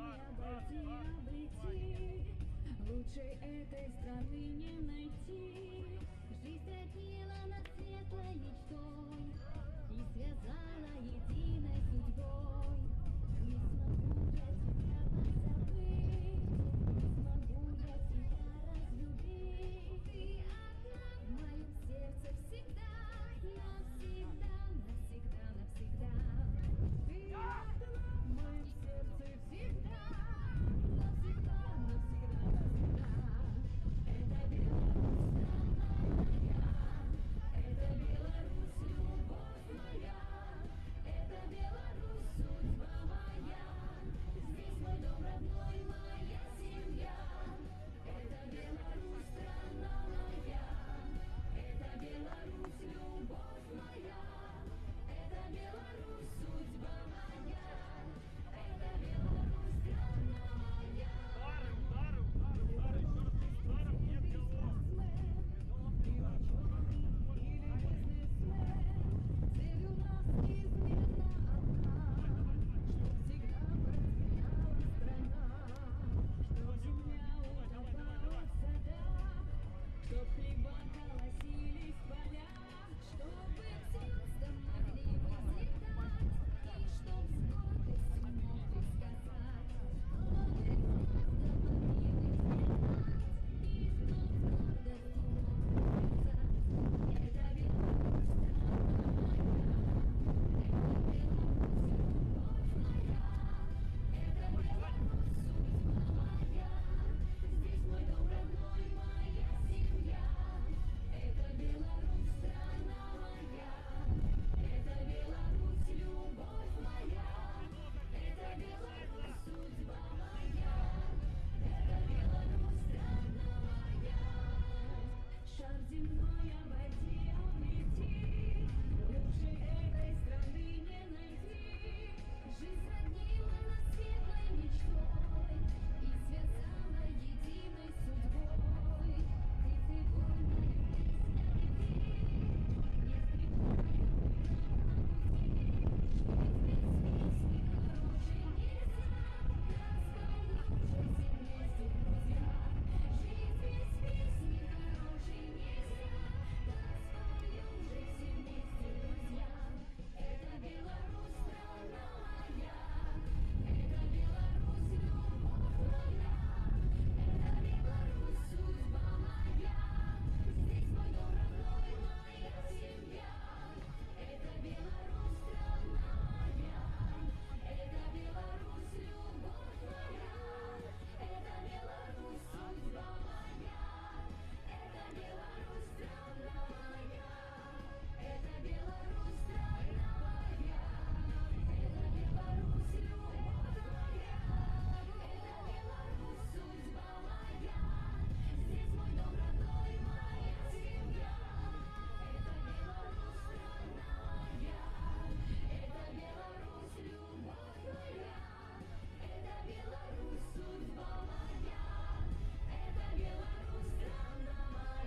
мной обойти, облети. Лучше этой страны не найти. Жизнь родила нас светлой мечтой и связала единой судьбой. Не смогу я тебя позабыть, не смогу я тебя разлюбить. Ты одна в моем сердце всегда, навсегда, навсегда, навсегда. Ты одна в моем сердце всегда, навсегда, навсегда, навсегда. Это Беларусь, страна моя, это Беларусь, любовь моя, это Беларусь, судьба моя. Здесь мой дом родной, моя семья. Это Беларусь, страна моя, это Беларусь, любовь моя, это Беларусь, судьба моя, это Беларусь, страна моя. Ты ученый или бизнесмен, цель у нас неизменно одна, чтоб всегда процветала страна, чтоб земля утопала в садах, чтоб хлеба колосились в полях, чтобы к звездам могли взлетать, и чтоб с гордостью мог ты сказать, чтобы к звездам могли взлетать, и чтоб с гордостью мог ты сказать. Это Беларусь, страна моя, это Беларусь, любовь моя, это Беларусь, судьба моя. Здесь мой дом родной, моя семья. Это Беларусь, страна моя, это Беларусь, любовь моя, это Беларусь, судьба моя, это Беларусь, страна моя. Шар земной обойти, облети, лучше этой страны не найти. Жизнь роднила нас светлой мечтой и связала единой судьбой. Ты сегодня песня лети, не скрипай на пути. Ведь без песни короче нельзя, да споем же все вместе, друзья. Жизнь без песни короче нельзя, да споем же все вместе, друзья. Это Беларусь, страна моя, это Беларусь, любовь моя, это Беларусь, судьба моя. Здесь мой дом родной, моя семья. Это Беларусь, страна моя, это Беларусь, любовь моя, это Беларусь, судьба моя, это Беларусь, страна моя, это Беларусь, страна моя, это Беларусь, любовь моя, это Беларусь, судьба моя. Здесь мой дом родной, моя семья. Это Беларусь, страна моя, это Беларусь, любовь моя, это Беларусь, судьба моя, это Беларусь, страна моя.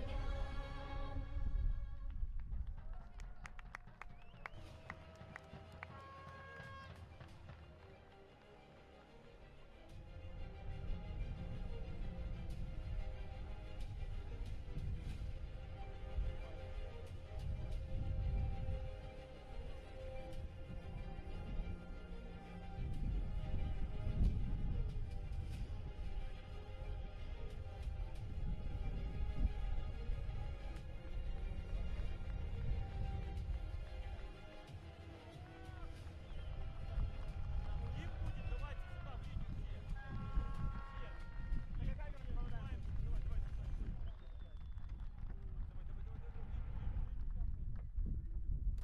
Их будет, давайте сюда, в линию все. Все. На камеру не попадаем. Давай, давай, давай. Давай,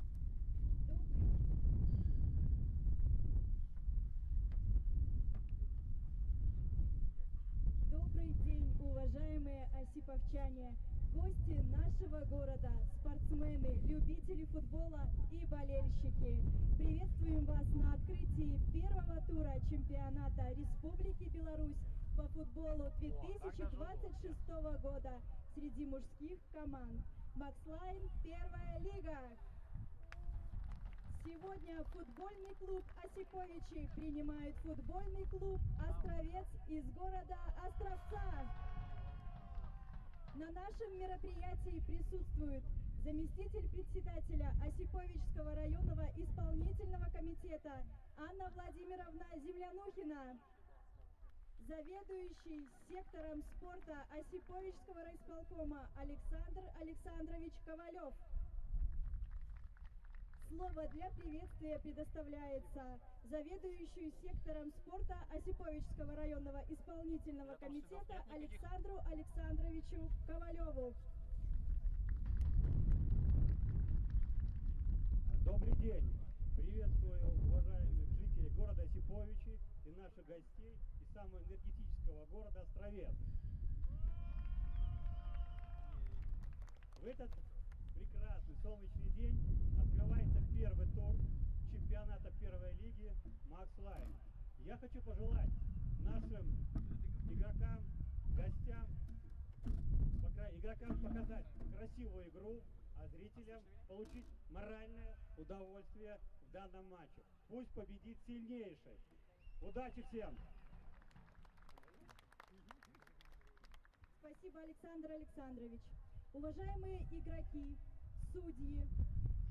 давай, давай, давай, в Добрый день, уважаемые осиповчане, гости нашего города, спортсмены, любители футбола и болельщики. Приветствуем вас на открытии первого тура чемпионата Республики Беларусь по футболу 2026 года среди мужских команд. Макслайн, первая лига. Сегодня футбольный клуб Осиповичи принимает футбольный клуб Островец из города Островца. На нашем мероприятии присутствует заместитель председателя Осиповичского районного исполнительного комитета Анна Владимировна Землянухина, заведующий сектором спорта Осиповичского райисполкома Александр Александрович Ковалев. Слово для приветствия предоставляется заведующему сектором спорта Осиповичского районного исполнительного комитета Александру Александровичу Ковалеву. Добрый день! Приветствую уважаемых жителей города Осиповичи и наших гостей из самого энергетического города Островец. В этот прекрасный солнечный день открывается первый тур чемпионата первой лиги Max Line. Я хочу пожелать нашим игрокам, гостям, игрокам показать красивую игру, а зрителям получить моральное удовольствие в данном матче. Пусть победит сильнейший. Удачи всем! Спасибо, Александр Александрович. Уважаемые игроки, судьи,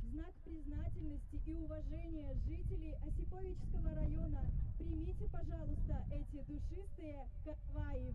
в знак признательности и уважения жителей Осиповичского района примите, пожалуйста, эти душистые каваи.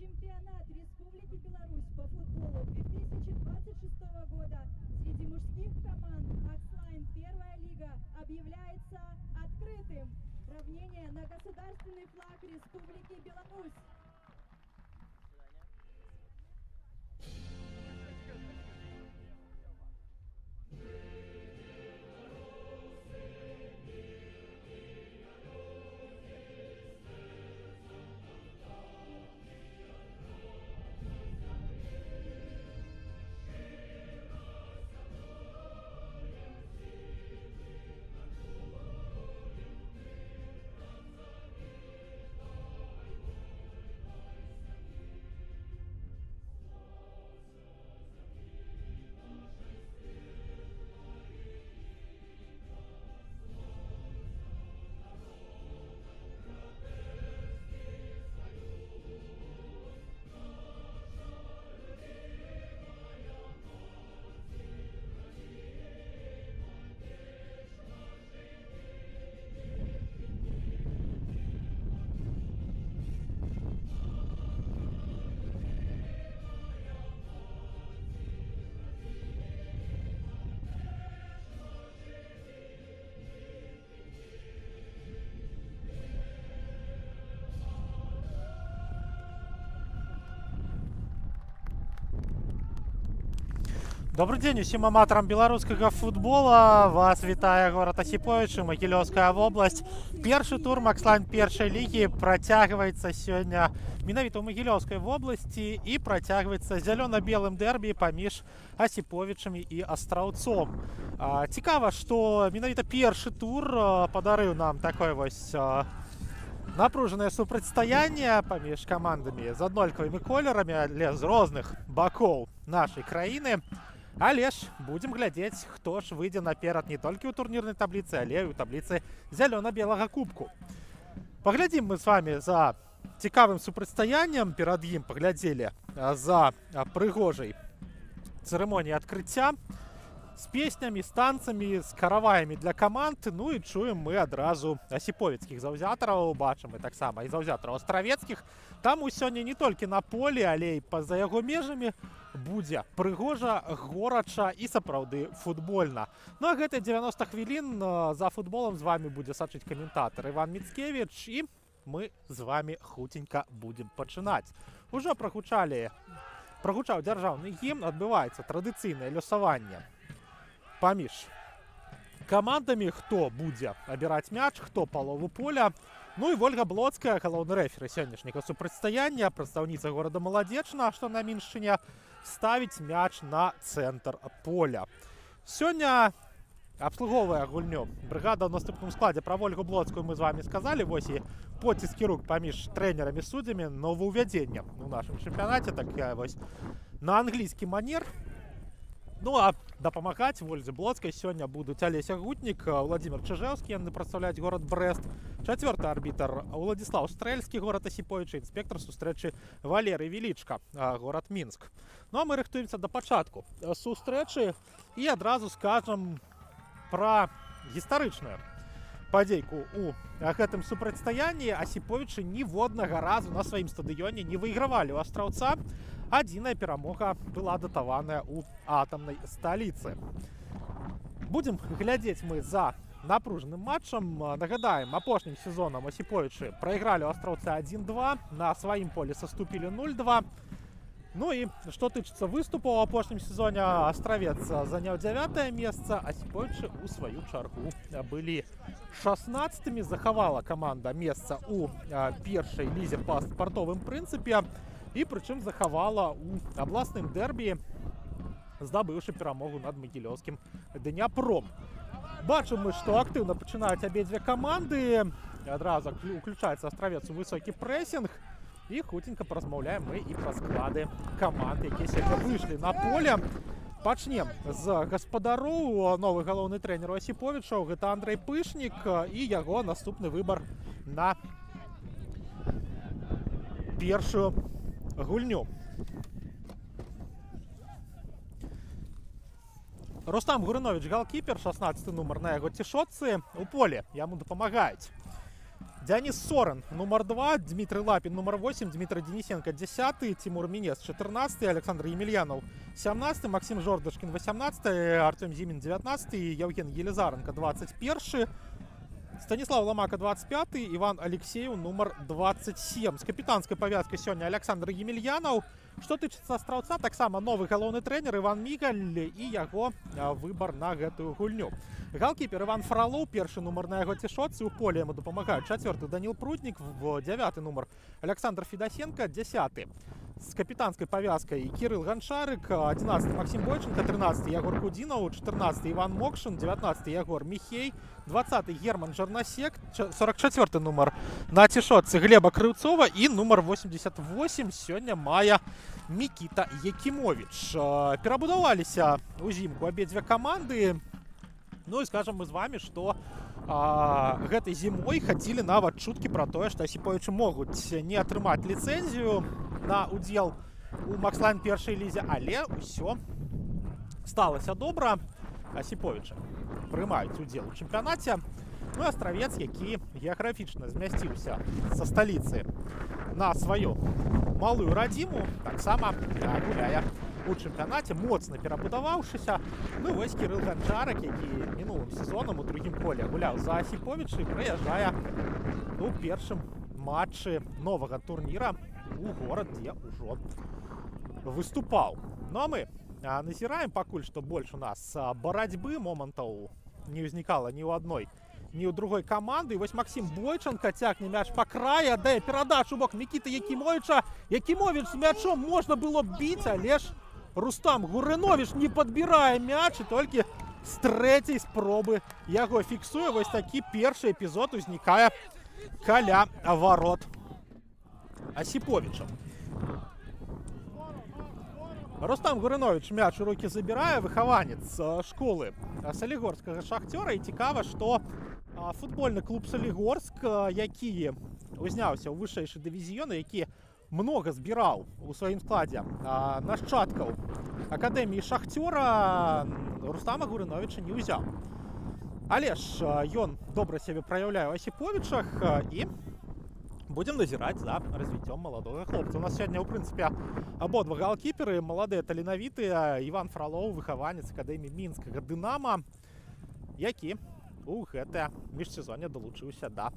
Чемпионат Республики Беларусь по футболу 2026 года среди мужских команд Axline Первая лига объявляется открытым. Равнение на государственный флаг Республики Беларусь. Добрый день усім аматарам беларускага футбола. Вас вітае горад Осиповичи, Магілёўская вобласць. Першы тур Макслайн першай лігі працягваецца сёння менавіта ў Магілёўскай вобласці і працягваецца зялёна-белым дэрбі паміж Осиповичамі і Астраўцом. Цікава, што менавіта першы тур падарыў нам такое вось напружанае супрацьстаянне паміж камандамі з аднолькавымі колерамі, але з розных бакоў нашай краіны. Але ж будзем глядзець, хто ж выйдзе наперад не толькі ў турнірнай табліцы, але і ў табліцы зялёна-белага кубку. Паглядзім мы з вами за цікавым супрацьстаяннем, перад ім паглядзелі за прыгожай цырымоніяй адкрыцця з песнямі, з танцамі, з караваямі для каманд. Ну і чуем мы адразу асіповецкіх заўзятараў, бачым і таксама і заўзятараў астравецкіх. Таму сёння не толькі на полі, але і па-за яго межамі будзе прыгожа, горача і сапраўды футбольна. Ну а гэтыя 90 хвілін за футболам з вами будзе сачыць каментатар Іван Міцкевіч, і мы з вами хуценька будзем пачынаць. Ужо прагучаў дзяржаўны гімн, адбываецца традыцыйнае лёсаванне паміж камандамі, хто будзе абіраць мяч, хто палову поля. Ну і Вольга Блоцкая, галоўны рэферы сённяшняга супрацьстаяння, прадстаўніца горада Маладзечна, што на Міншчыне, ставіць мяч на цэнтр поля. Сёння абслуговвае гульню брыгада ў наступным складзе. Пра Вольгу Блоцкую мы з вамі сказалі. Вось і поціскі рук паміж трэнерамі суддзямі, новаўвядзенне ў нашым чэмпіянаце, такая вось на англійскі манер. Ну а дапамагаць Вользе Блоцкай сёння будуць Алеся Гутнік, Владзімир Чыжэўскі, яны прадстаўляюць горад Брэст, чацвёрты арбітр Уладзіслаў Стрэльскі, горад Асіповіча, інспектар сустрэчы Валерый Велічка, горад Мінск. Ну а мы рыхтуемся да пачатку сустрэчы і адразу скажам пра гістарычную падзейку у гэтым супрацьстаянні. Асіповічы ніводнага разу на сваім стадыёне не выйгравалі ў Астраўца. Адзіная перамога была датаваная ў атамнай сталіцы. Будзем глядзець мы за напружаным матчам. Нагадаем, апошнім сезонам Асіповічы прайгралі ў Астраўцы 1-2, на сваім полі саступілі 0-2. Ну і што тычыцца выступаў у апошнім сезоне, Астравец заняў 9-е месца, Асіповічы ў сваю чаргу былі 16-ми. Захавала каманда месца ў першай лізе па спартовым прынцыпе і прычым захавала ў абласным дэрбі, здабыўшы перамогу над магілёўскім Дняпром. Бачым мы, што актыўна пачынаюць абедзве каманды. Адразу уключаецца Астравец у высокі прэсінг. І хуценька паразмаўляем мы і пра склады каманд, якія сёння выйшлі на поле. Пачнем з гаспадароў. Новы галоўны трэнер Асіповічаў, гэта Андрэй Пышнік, і яго наступны выбар на першую гульню. Рустам Гурыновіч, галкіпер, 16-й нумар на яго цішотцы. У поле яму дапамагаюць Дзяніс Сорын, нумар 2, Дмітрый Лапін, нумар 8, Дмітрый Денисенко, 10, Тимур Мінес, 14, Александр Емельянов, 17, Максим Жордашкин, 18, Артем Зимин, 19, Евген Елизаренко, 21, Станислав Ломака, 25, Иван Алексеев, номер 27. З капітанськай павязкай сёння Александр Емельянов. Што тычыцца Астраўца, таксама новы галоўны трэнер Іван Мігаль і яго выбар на гэтую гульню. Галкіпер Іван Фролоў, першы нумар на яго цішотцы, у поле яму дапамагаюць 4-й Даніл Пруднік, 9-й нумар Александр Федасенко, 10-й з капітанскай павязкай Кірыл Ганчарык, 11-й Максим Бойченко, 13-й Ягор Кудзінаў, 14-й Іван Мокшин, 19-й Ягор Міхей, 20-й Герман Жарнасек, 44-й нумар на цішотцы Глеба Крыўцова і нумар 88 сёння мае Мікіта Якімовіч. Перабудаваліся ўзімку абедзве каманды. Ну і скажам мы з вами, што гэтай зімой хадзілі нават чуткі пра тое, што Асіповічы могуць не атрымаць ліцэнзію на удзел у Макслайн першай лізе, але ўсё сталася добра. Асіповічы прымаюць удзел у чэмпіянаце. Ну і Астравец, які геаграфічна змясціўся са сталіцы на сваю малую радзіму, таксама гуляе у чэмпіянаце, моцна перабудаваўшыся. Ну вось Кірыл Ганчарык, які мінулым сезонам у другім поле гуляў за Асіповічы, прыязджае у першым матчы новага турніра у горад, дзе ўжо выступаў. Ну а мы назіраем пакуль што больш у нас барацьбы, момантаў не ўзнікала ні ў адной, ні ў другой каманды. І вось Максим Бойченко цягне мяч па краі, аддае перадачу бок Мікіты Якімовіча. Якімовіч з мячом можна было біць, але ж Рустам Гурыновіч не падбірае мяч і толькі з трэцяй спробы яго фіксуе. Вось такі першы эпізод узнікае каля ворот Асіповіча. Рустам Гурыновіч мяч у рукі забірае, выхаванец школы салігорскага Шахцёра. І цікава, што футбольны клуб Салігорск, які узняўся ў вышэйшы дывізіён, які многа збіраў у сваім складзе нашчадкаў акадэміі Шахцёра, Рустама Гурыновіча не ўзяў. Але ж ён добра сябе праяўляе ў Асіповічах, і будзем назіраць за развіццём маладога хлопца. У нас сёння, ў прынцыпе, абодва галкіперы маладыя, таленавітыя. Іван Фролоў, выхаванец акадэміі мінскага Дынама, які у гэтае міжсезонне далучыўся да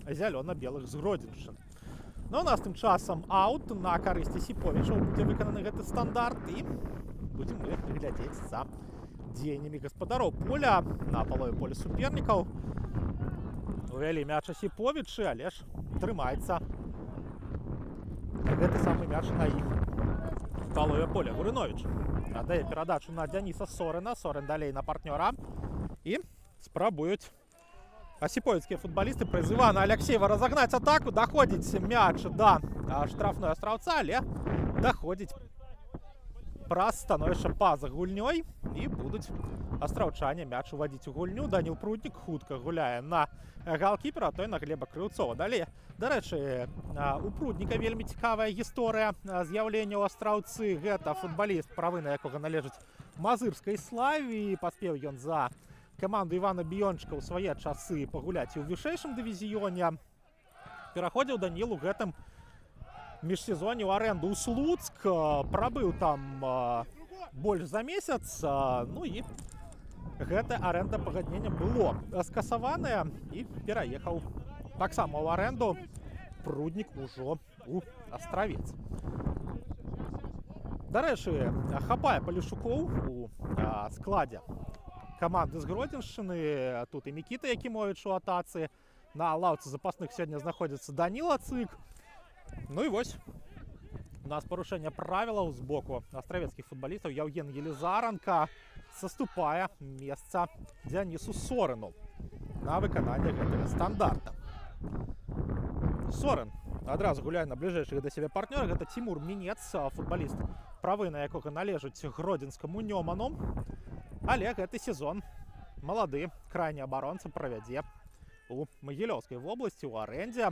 зялёна-белых з Гродзеншчыны. Ну, у нас тым часам аут на карысць Асіповічаў будзе выкананы гэты стандарт, і будзем мы глядзець за дзеяннямі гаспадароў поля на палове поля супернікаў. Увялі мяч Асіповічы, але ж трымаецца гэты самы мяч на іх палове поля. Гурыновіч аддае перадачу на Дзяніса Сорына. Сорын далей на партнёра. І спрабуюць асіповіцкія футбалісты праз Івана Аляксеева разагнаць атаку. Даходзіць мяч да штрафной астраўца, але даходзіць праз становішча па-за гульнёй, і будуць астраўчане мяч уводзіць у гульню. Даніл Пруднік хутка гуляе на галкіпера, той на Глеба Крыўцова. Далей, дарэчы, у Прудніка вельмі цікавая гісторыя з'яўлення ў астраўцы. Гэта футбаліст, правы на якога належаць мазырскай славе, і паспеў ён за каманду Івана Біёнчыка ў свае часы пагуляць і ў вышэйшым дывізіёне. Пераходзіў Даніл у гэтым міжсезоне ў арэнду ў Слуцк, прабыў там больш за месяц, ну і гэта арэнда пагаднення было скасаванае, і пераехаў таксама ў арэнду Пруднік ужо у Астравец. Дарэчы, хапае Палішукоў у складзе каманды з Гродзеншчыны. Тут і Мікіта Якімовіч у атацы. На лаўцы запасных сёння знаходзіцца Даніла Цык. Ну і вось у нас парушэнне правілаў з боку астравецкіх футбалістаў. Яўген Елізаранка саступае месца Дзянісу Сорыну на выкананне гэтага стандарта. Сорын адразу гуляе на бліжэйшых да сябе партнёра. Гэта Цімур Мінец, футбаліст, правы на якога належаць гродзенскаму Нёману. Але гэты сезон малады крайні абаронца правядзе у Магілёўскай вобласці, у арэндзе.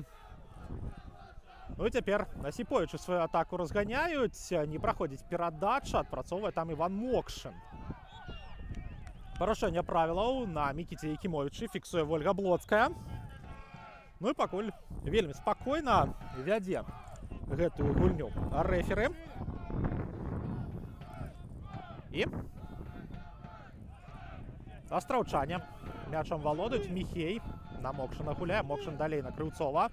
Ну і цяпер Асіповічы сваю атаку разганяюць, не праходзіць перадача, адпрацоўвае там Іван Мокшын. Парушэнне правілаў на Мікіце Якімовічы фіксуе Вольга Блоцкая. Ну і пакуль вельмі спакойна вядзе гэтую гульню рэферы. І астраўчане мячам валодаюць. Міхей на Мокшына гуляе. Мокшын далей на Крыўцова.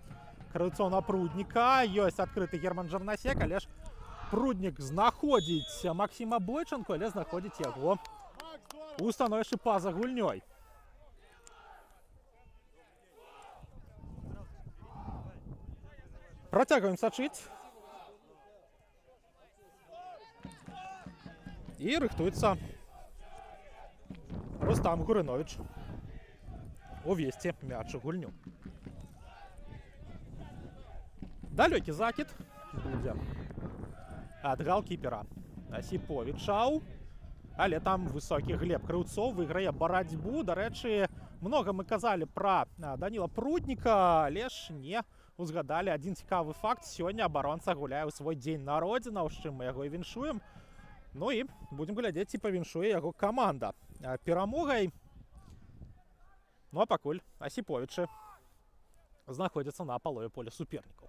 Крыўцоў на Прудніка. Ёсць адкрыты Герман Жарнасек, але ж Пруднік знаходзіць Максіма Бойчанку, але знаходзіць яго у становішчы па-за гульнёй. Працягваем сачыць. І рыхтуецца Рустам Гурыновіч увесці мяч у гульню. Далёкі закід будзе ад галкіпера Асіповічаў, але там высокі Глеб Крыўцоў выйграе барацьбу. Дарэчы, многа мы казалі пра Даніла Прудніка, але ж не узгадалі адзін цікавы факт. Сёння абаронца гуляе ў свой дзень народзінаў, з чым мы яго і віншуем. Ну і будзем глядзець, ці павіншуе яго каманда перамогай. Ну а пакуль Асіповічы знаходзяцца на палове поля супернікаў.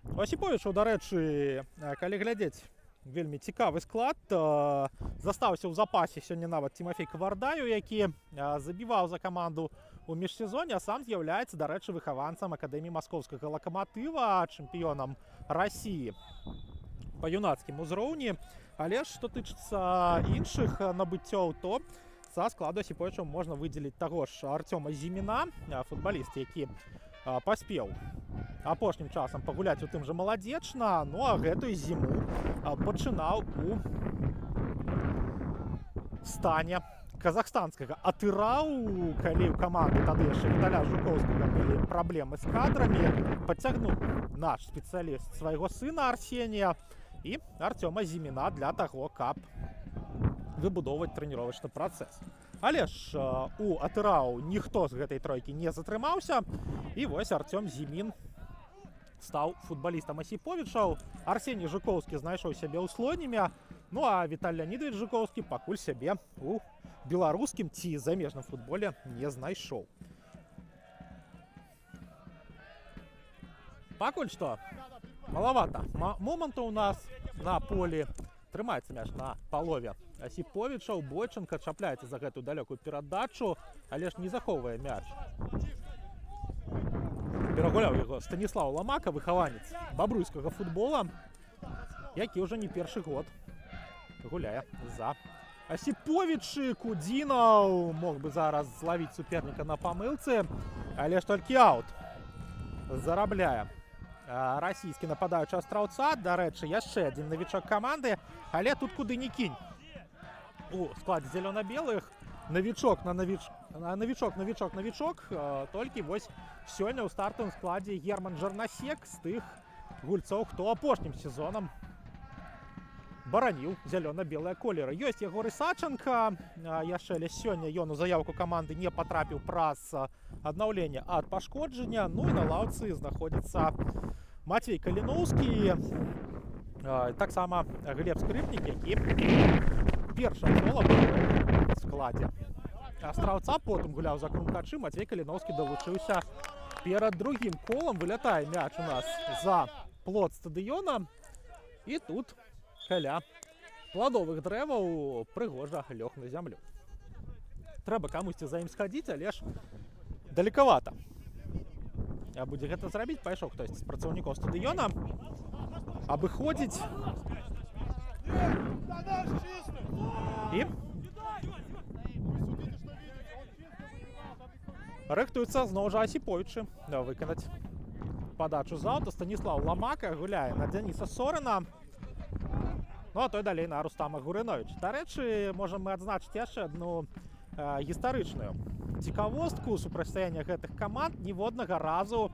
У Асіповічаў, дарэчы, калі глядзець, вельмі цікавы склад. Застаўся ў запасе сёння нават Тимофей Кавардаю, які забіваў за каманду у міжсезоне, а сам з'яўляецца, дарэчы, выхаванцам акадэміі маскоўскага лакаматыва, чэмпіёнам Расіі па юнацкім узроўні. Але ж, што тычыцца іншых набыццёў, то са складу Асіповічаў можна выдзеліць таго ж Артёма Зіміна, футбаліст, які паспеў апошнім часам пагуляць у тым жа Маладзечна. Ну а гэтую зіму пачынаў у стане казахстанскага Атырау, калі ў каманды тады яшчэ Віталя Жукоўскага былі праблемы з кадрамі. Падцягнуў наш спецыяліст свайго сына Арсенія і Артёма Зіміна для таго, каб выбудоўваць трэніровачны працэс. Але ж у Атырау ніхто з гэтай тройкі не затрымаўся, і вось Артём Зімін стаў футбалістам Асіповічаў. Арсеній Жукоўскі знайшоў сябе ў Слоніме, ну а Віталь Леонідович Жукоўскі пакуль сябе у беларускім ці замежным футболе не знайшоў. Пакуль што малавата момантаў у нас на полі. Трымаецца мяч на палове Асіповічаў. Бойчанка чапляецца за гэтую далёкую перадачу, але ж не захоўвае мяч. Перагуляў яго Станіслаў Ламака, выхаванец бабруйскага футбола. які ўжо не першы год гуляе за Асіповічы. Кудзінаў мог бы зараз злавіць суперніка на памылцы, але ж толькі аут зарабляе расійскі нападаючы астраўца. Дарэчы, яшчэ адзін навічок каманды, але тут куды не кінь. У складзе зелёна-белых навічок на навічок, толькі вось сёння ў стартавым складзе Герман Жарнасек з тых гульцоў, хто апошнім сезонам бараніў зялёна-белыя колеры. Ёсць Егор Ісаченко, яшчэ сёння ён у заяўку каманды не патрапіў праз аднаўлення ад пашкоджання. Ну і на лаўцы знаходзіцца Матвей Каліноўскі, таксама Глеб Скрыпнік, які першым колам у складзе астраўца, потым гуляў за Крумкачы. Матвей Каліноўскі далучыўся перад другім колам. Вылятае мяч у нас за плот стадыёна, і тут каля пладовых дрэваў прыгожа лёг на зямлю. Трэба камусьці за ім схадзіць, але ж далекавата. А будзе гэта зрабіць, пайшоў хтось з працаўнікоў стадыёна абыходзіць. І рыхтуецца зноў жа Асіповічы выканаць падачу з аўта. Станіслаў Ламака гуляе на Дзяніса Сорына. Ну, а той далей на Рустама Гурыновича. Дарэчы, можам мы адзначыць яшчэ адну гістарычную цікавостку. Супрацьстаяння гэтых каманд ніводнага разу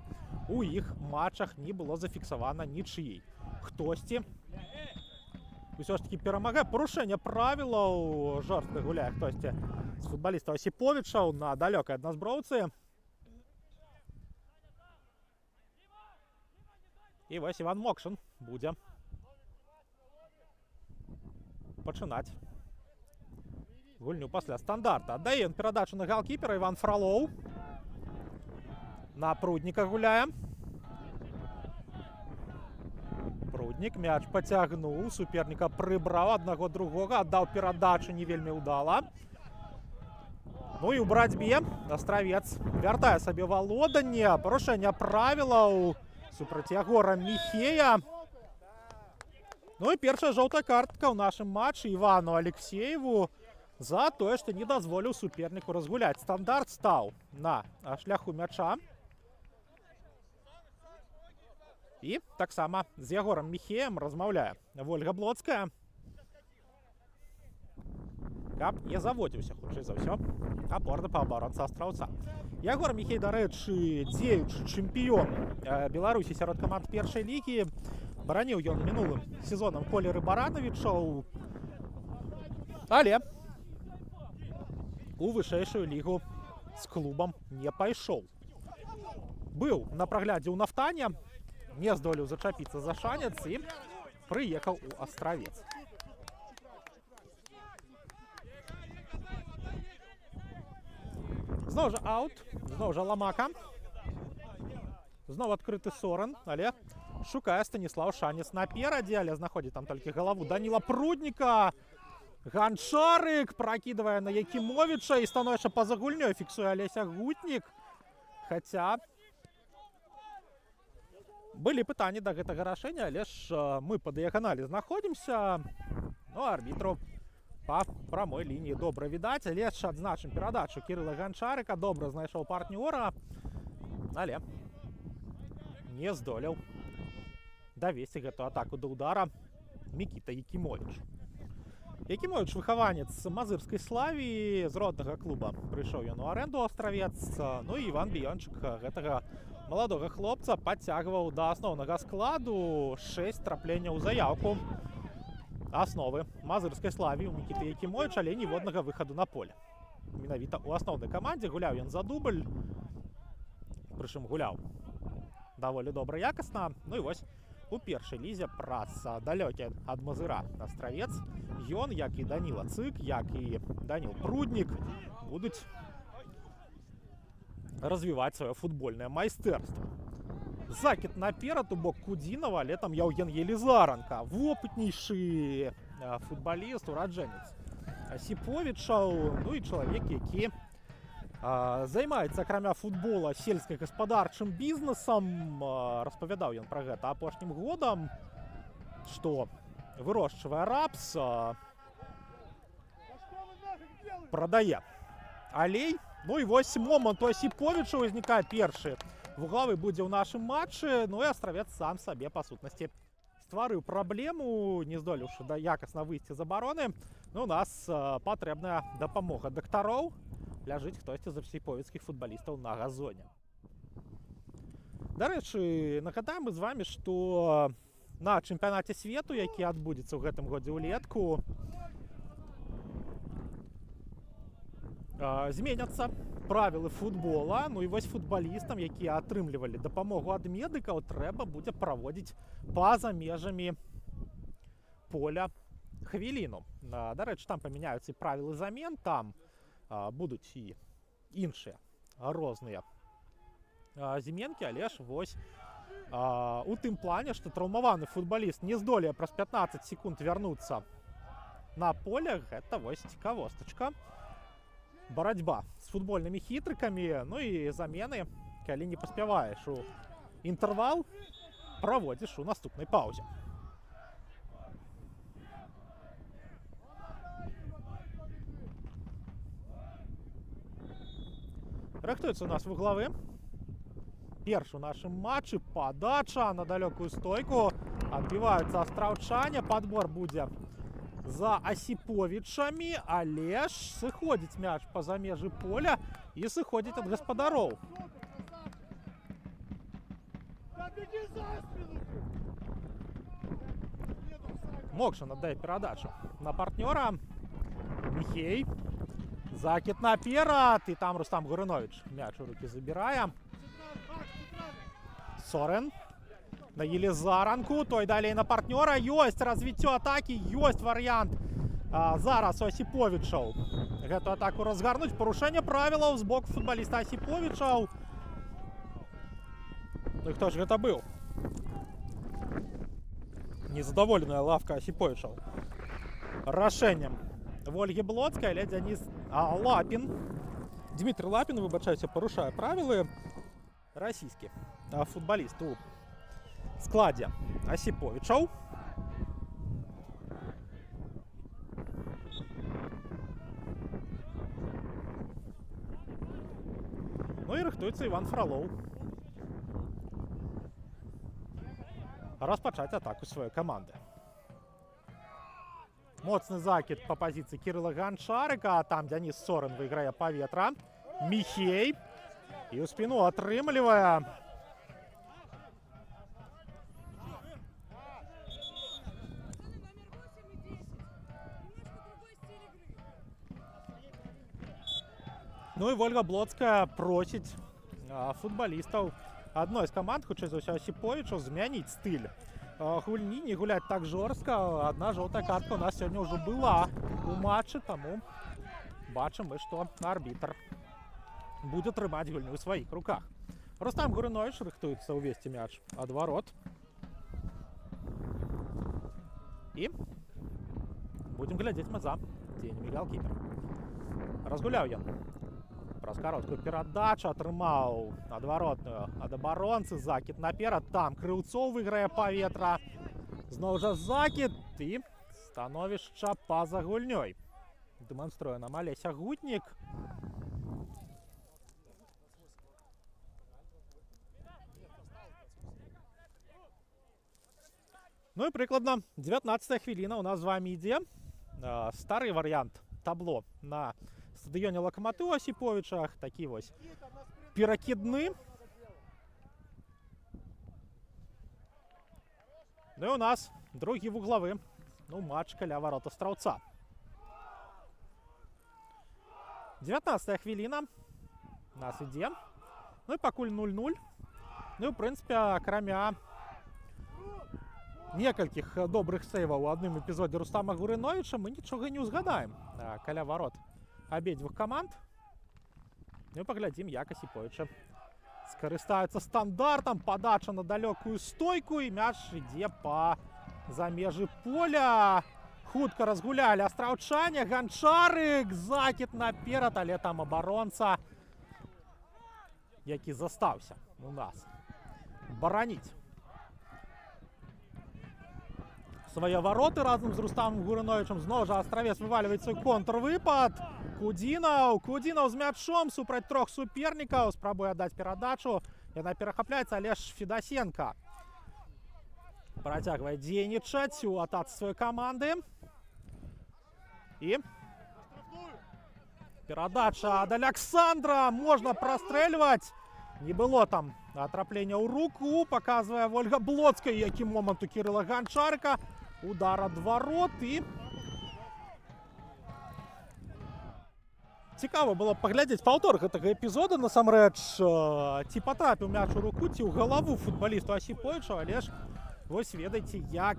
у іх матчах не было зафіксавана нічыей. Хтосьці ўсё ж такі перамагае. Парушэнне правілаў жорстка гуляе хтосьці з футбалістаў Асіповічаў на далёкай адназброўцы. І вось Іван Мокшин будзе пачынаць гульню пасля стандарта. Аддае ён перадачу на галкіпера. Іван Фролоў на Прудніка гуляе. Пруднік мяч пацягнуў, суперніка прыбраў аднаго другога, аддаў перадачу не вельмі ўдала. Ну і ў барацьбе Астравец вяртае сабе валоданне. Парушэнне правілаў супраць Ягора Міхея. Ну і першая жоўтая картка ў нашым матчы Івану Алексееву за тое, што не дазволіў суперніку разгуляць. Стандарт стаў на шляху мяча. І таксама з Ягорам Міхеем размаўляе Вольга Блоцкая, каб не заводзіўся, хутчэй за ўсё, апорны паўабаронца астраўца. Ягор Міхей, дарэчы, дзеючы чэмпіён Беларусі сярод каманд першай лігі. Бараніў ён мінулым сезонам колеры Баранавічаў, але у вышэйшую лігу з клубам не пайшоў. Быў на праглядзе ў Нафтане, не здолеў зачапіцца за шанец і прыехаў у Астравец. Зноў жа аут, зноў жа Ламака. Зноў адкрыты Соран, але шукае Станіслаў шанец наперадзе, але знаходзіць там толькі галаву Даніла Прудніка. Ганчарык пракідвае на Якімовіча і становішча па-за гульнёй фіксуе Алеся Гутнік. Хаця былі пытанні да гэтага рашэння, але ж мы па дыяганале знаходзімся. Ну, арбітру па прамой лініі добра відаць, але ж адзначым перадачу Кірыла Ганчарыка. Добра знайшоў партнёра, але не здолеў давесці гэту атаку да ўдара Мікіта Якімовіч. Якімовіч выхаванец мазырскай Славі, з роднага клуба прыйшоў ён у арэнду Астравец. Ну і Іван Біёнчык гэтага маладога хлопца падцягваў да асноўнага складу. 6 трапленняў у заяўку асновы мазырскай Славі у Мікіты Якімовіча, але ніводнага выхаду на поле. Менавіта ў асноўнай камандзе гуляў ён за дубль, прычым гуляў даволі добра якасна. Ну і вось у першай лізе праз далёкі ад Мазыра Астравец ён, як і Даніла Цык, як і Даніл Пруднік, будуць развіваць сваё футбольнае майстэрства. Закід наперад у бок Кудзінава, але там Яўген Елізаранка, вопытнейшы футбаліст, ураджэнец Асіповічаў, ну і чалавек, які займаецца, акрамя футбола, сельскагаспадарчым бізнесам. Распавядаў ён пра гэта апошнім годам, што вырошчвае рапс, прадае алей. Ну і вось момант у Асіповіча ўзнікае першы вуглавы будзе ў нашым матчы. Ну і Астравец сам сабе па сутнасці стварыў праблему, не здолеўшы якасна выйсці з абароны. Ну, у нас патрэбная дапамога дактароў. Ляжыць хтосьці з асіповіцкіх футбалістаў на газоне. Дарэчы, нагадаем мы з вами, што на чэмпіянаце свету, які адбудзецца ў гэтым годзе ўлетку, зменяцца правілы футбола. Ну і вось футбалістам, якія атрымлівалі дапамогу ад медыкаў, трэба будзе праводзіць па-за межамі поля хвіліну. Дарэчы, там памяняюцца і правілы замен, там будуць і іншыя розныя зменкі, але ж вось у тым плане, што траўмаваны футбаліст не здолее праз 15 секунд вярнуцца на поле, гэта вось цікавостачка. Барацьба з футбольнымі хітрыкамі, ну і замены, калі не паспяваеш у інтэрвал, праводзіш у наступнай паўзе. Рыхтуецца у нас вуглавы. Першы ў нашым матчы падача на далёкую стойку. Адбіваюцца астраўчане. Падбор будзе за Асіповічамі, але ж сыходзіць мяч па-за межы поля і сыходзіць ад гаспадароў. Мокшин аддае перадачу на партнёра. Міхей. Закид наперад. І там Рустам Гурынович мяч у рукі забірае. Сорен. На Елизаранку, той далей на партнёра. Ёсць развіццё атакі, ёсць варыянт зараз у Асіповічаў гэту атаку разгарнуць. Парушэнне правілаў з боку футбаліста Асіповічаў. Ну і хто ж гэта быў? Незадаволеная лавка Асіповічаў рашэннем Вольгі Блоцкай, але Дзяніс Лапін. Дмітрий Лапін, выбачаюся, парушае правілы. Расійскі футбаліст у складзе Асіповічаў. Ну і рыхтуецца Іван Фролоў распачаць атаку сваёй каманды. Моцны закид па пазіцыі Кірыла Ганчарыка. Там Дзяніс Сорен выйграе паветра. Міхей. І ў спіну атрымлівае. Ну і Вольга Блоцкая просіць футбалістаў адной з каманд, хутчэй за ўсё Асіповічаў, змяніць стыль гульні, не гуляць так жорстка. Адна жоўтая картка у нас сёння ўжо была у матчы, таму бачым мы, што арбітр будзе трымаць гульню ў сваіх руках. Рустам Гурынович рыхтуецца ўвесці мяч ад варот. І будзем глядзець мы за дзеяннямі галкіпера. Разгуляў ён. Праз кароткую перадачу атрымаў адваротную ад абаронцы. Закид наперад. Там Крыўцоў выйграе паветра. Зноў жа закид і становішча па-за гульнёй. Дэманструе нам Алеся Гутнік. Ну і прыкладна 19-я хвіліна у нас з вамі ідзе. Стары варыянт табло на стадыёне Лакаматыў у Асіповічах. Такі вось перакідны. Ну і у нас другі вуглавы. Ну, матч каля варот Астраўца. 19-я хвіліна у нас ідзе. Ну і пакуль 0-0. Ну і, в прынцыпе, акрамя некалькіх добрых сейваў у адным эпізодзе Рустама Гурыновича мы нічога не ўзгадаем каля варот абедзвюх каманд. Ну і паглядзім, як Асіповіча скарыстаюцца стандартам. Падача на далёкую стойку і мяч ідзе па-за межы поля. Хутка разгулялі астраўчане. Ганчарык, закид наперад, але там абаронца, які застаўся у нас бараніць свае вароты разам з Рустамом Гурыновічам. Зноў жа Астравец вывальвае свой контрвыпад. Кудзінаў з мячом супраць трох супернікаў. Спрабуе аддаць перадачу. Яна перахапляецца, але ж Федасенко працягвае дзейнічаць у атацы сваёй каманды. І перадача ад Александра. Можна прастрэльваць. Не было там атраплення ў руку. Паказвае Вольга Блоцкая. Які момант у Кірыла Ганчарка. Удар ад варот. І цікава было паглядзець паўтор гэтага эпізода. Насамрэч, ці патрапіў мяч у руку, ці ў галаву футбалісту Асіповіча. Але ж вось ведаеце, як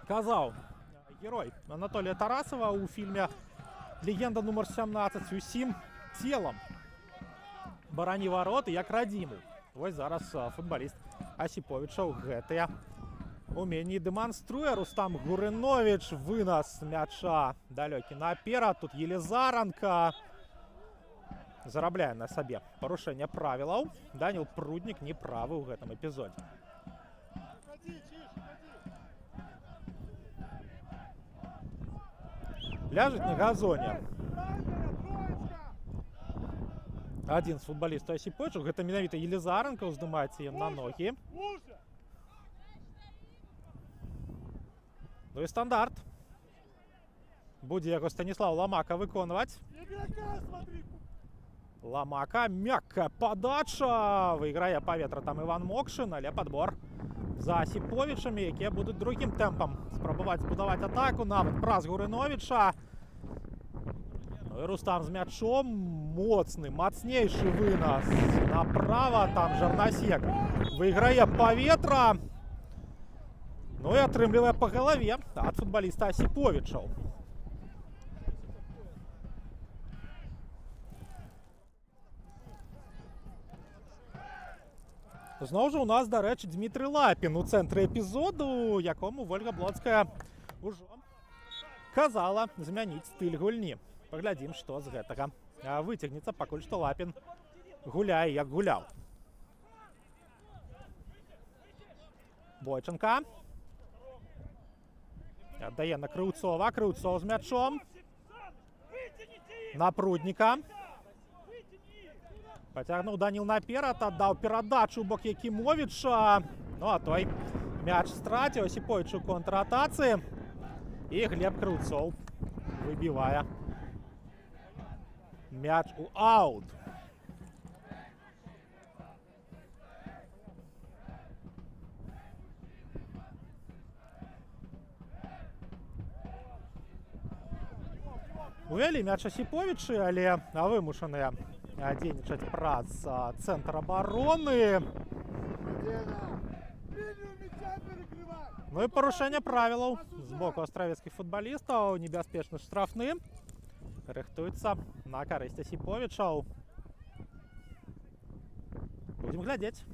казаў герой Анатолія Тарасова у фільме «Легенда нумар 17», усім целам барані вароты як радзіму. Вось зараз футбаліст Асіповіча гэтыя уменні дэманструе. Рустам Гурыновіч, вынас мяча далёкі наперад. Тут Елизаранка зарабляе на сабе парушэнне правілаў. Даніл Пруднік не правы ў гэтым эпізодзе. Ляжыць на газоне адзін з футбалістаў Асіповіча. Гэта менавіта Елизаранка. Уздымаецца ён на ногі. Ну і стандарт. Будзе яго Станіслав Ламака выконваць. Ламака, мяккая падача. Выйграе паветра там Іван Мокшын, але падбор за Асіповічамі, якія будуць другім тэмпам спрабаваць збудаваць атаку, нават праз Гурыновіча. Ну і Рустам з мячом. Моцны, мацнейшы вынас направа. Там Жарнасек выйграе паветра. Ну і атрымлівае па галаве ад футбаліста Асіповічаў. Зноў жа у нас, дарэчы, Дмітрый Лапін у цэнтры эпізоду, якому Вольга Блоцкая ўжо казала змяніць стыль гульні. Паглядзім, што з гэтага выцягнецца. Пакуль што Лапін гуляе, як гуляў. Бойченка аддае на Крыўцова. Крыўцов з мячом. На Прудніка. Пацягнуў Даніл наперад, аддаў перадачу ў бок Якімовіча. Ну а той мяч страціў. Асіповіч у контратацы. І Глеб Крыўцов выбівае мяч у аут. Увялі мяч Асіповічы, але вымушаныя дзейнічаць праз цэнтр абароны. Ну і парушэнне правілаў з боку астравецкіх футбалістаў. Небяспечны штрафны. Рыхтуецца на карысць Асіповічаў. Будзем глядзець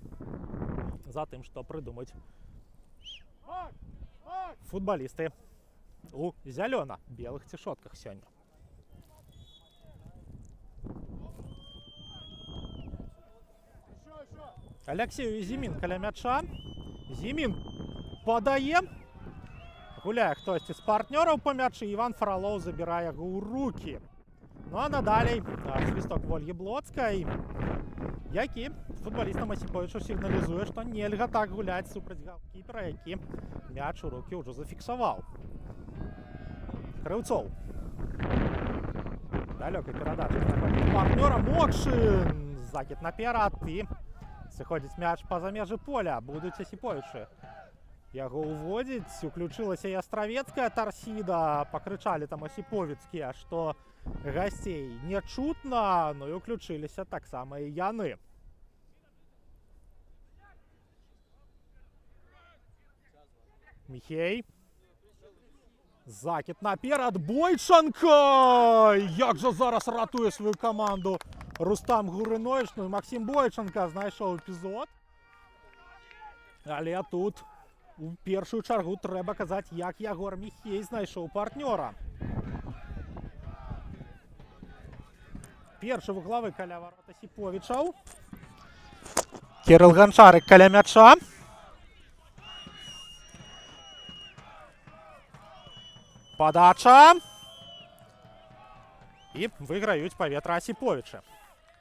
за тым, што прыдумаюць футбалісты у зялёна-белых цішотках сёння. Алексей Зімін каля мяча. Зімін падае. Гуляе хтосьці з партнёраў па мячы. Іван Фролоў забірае яго ў рукі. Ну а надалей свісток Вольгі Блоцкай, які футбалістам Асіповічу сігналізуе, што нельга так гуляць супраць галкіпера, які мяч у рукі ўжо зафіксаваў. Крыўцоў. Далёкай перадачы знаходзіць партнёра. Мокшын. Закід наперад і сыходзіць мяч па-за межы поля. Будуць Асіповічы яго ўводзіць. Уключылася і астравецкая тарсіда. Пакрычалі там асіповіцкія, што гасцей не чутна. Ну і уключыліся таксама і яны. Міхей. Закід наперад. Бойченко! Як жа зараз ратуе сваю каманду Рустам Гурыновіч. Ну і Максим Бойченко знайшоў эпізод. Але тут у першую чаргу трэба казаць, як Ягор Міхей знайшоў партнёра. Першы вуглавы каля варот Асіповічаў. Кірыл Ганчарык каля мяча. Падача. І виграють паветра Осіповича.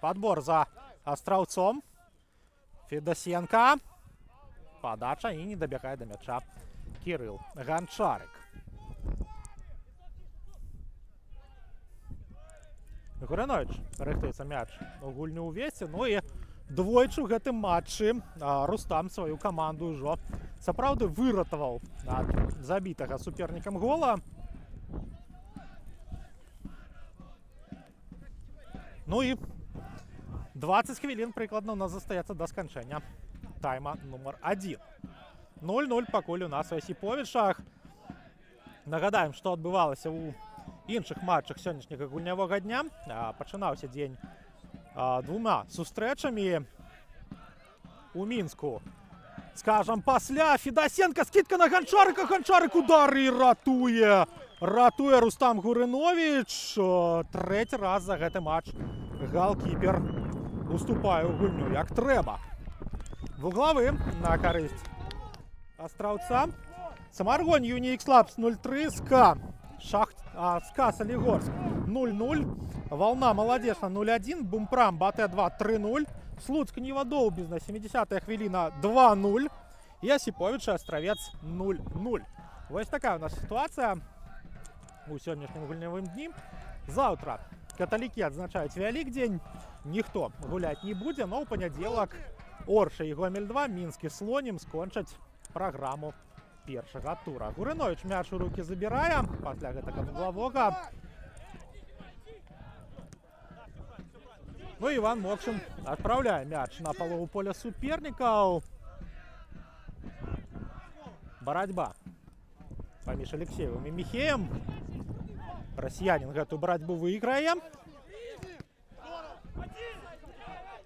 Подбор за Астраўцом. Федосенко. Подача і не добігає до м'яча Кирил Ганчарик. Гурынович рыхтуецца мяч у гульню ўвесці. Ну і двойчы ў гэтым матчы Рустам сваю каманду ўжо сапраўды выратаваў ад забітага супернікам гола. Ну і 20 хвілін прыкладна у нас застаецца да сканчэння тайма нумар 1. 0-0 пакуль у нас у Осіповічах. Нагадаем, што адбывалася ў іншых матчах сённяшняга гульнявога дня. Пачынаўся дзень двума сустрэчамі у Мінску. Скажам, пасля Федосенко, скидка на Ганчарика. Ганчарик удар і ратуе. Ратуе Рустам Гурынович. Трэці раз за гэты матч галкіпер уступае ў гульню як трэба. Вуглавы на карысць Астраўца. Самаргонь Юнікс Лапс 0-3. СКА Солигорск 0-0. Волна Молодежна 0-1. Бумпрам БТ-2 3-0. Слуцк Нива Доўбізна 70-я хвіліна 2-0. І Осіпович Астравец 0-0. Вось такая у нас сітуацыя у сённяшнім гульнявым дні. Заўтра каталікі адзначаюць Вялікдзень. Ніхто гуляць не будзе, но ў панядзелак Орша і Гомель-2, Мінскі Слонім скончаць праграму першага тура. Гурынович мяч у рукі забірае пасля гэтага вуглавога. Ну і Іван Мокшин адпраўляе мяч на палову поля супернікаў. Барацьба паміж Алексеевым і Міхеем. Расіянін гэтую барацьбу выйграе.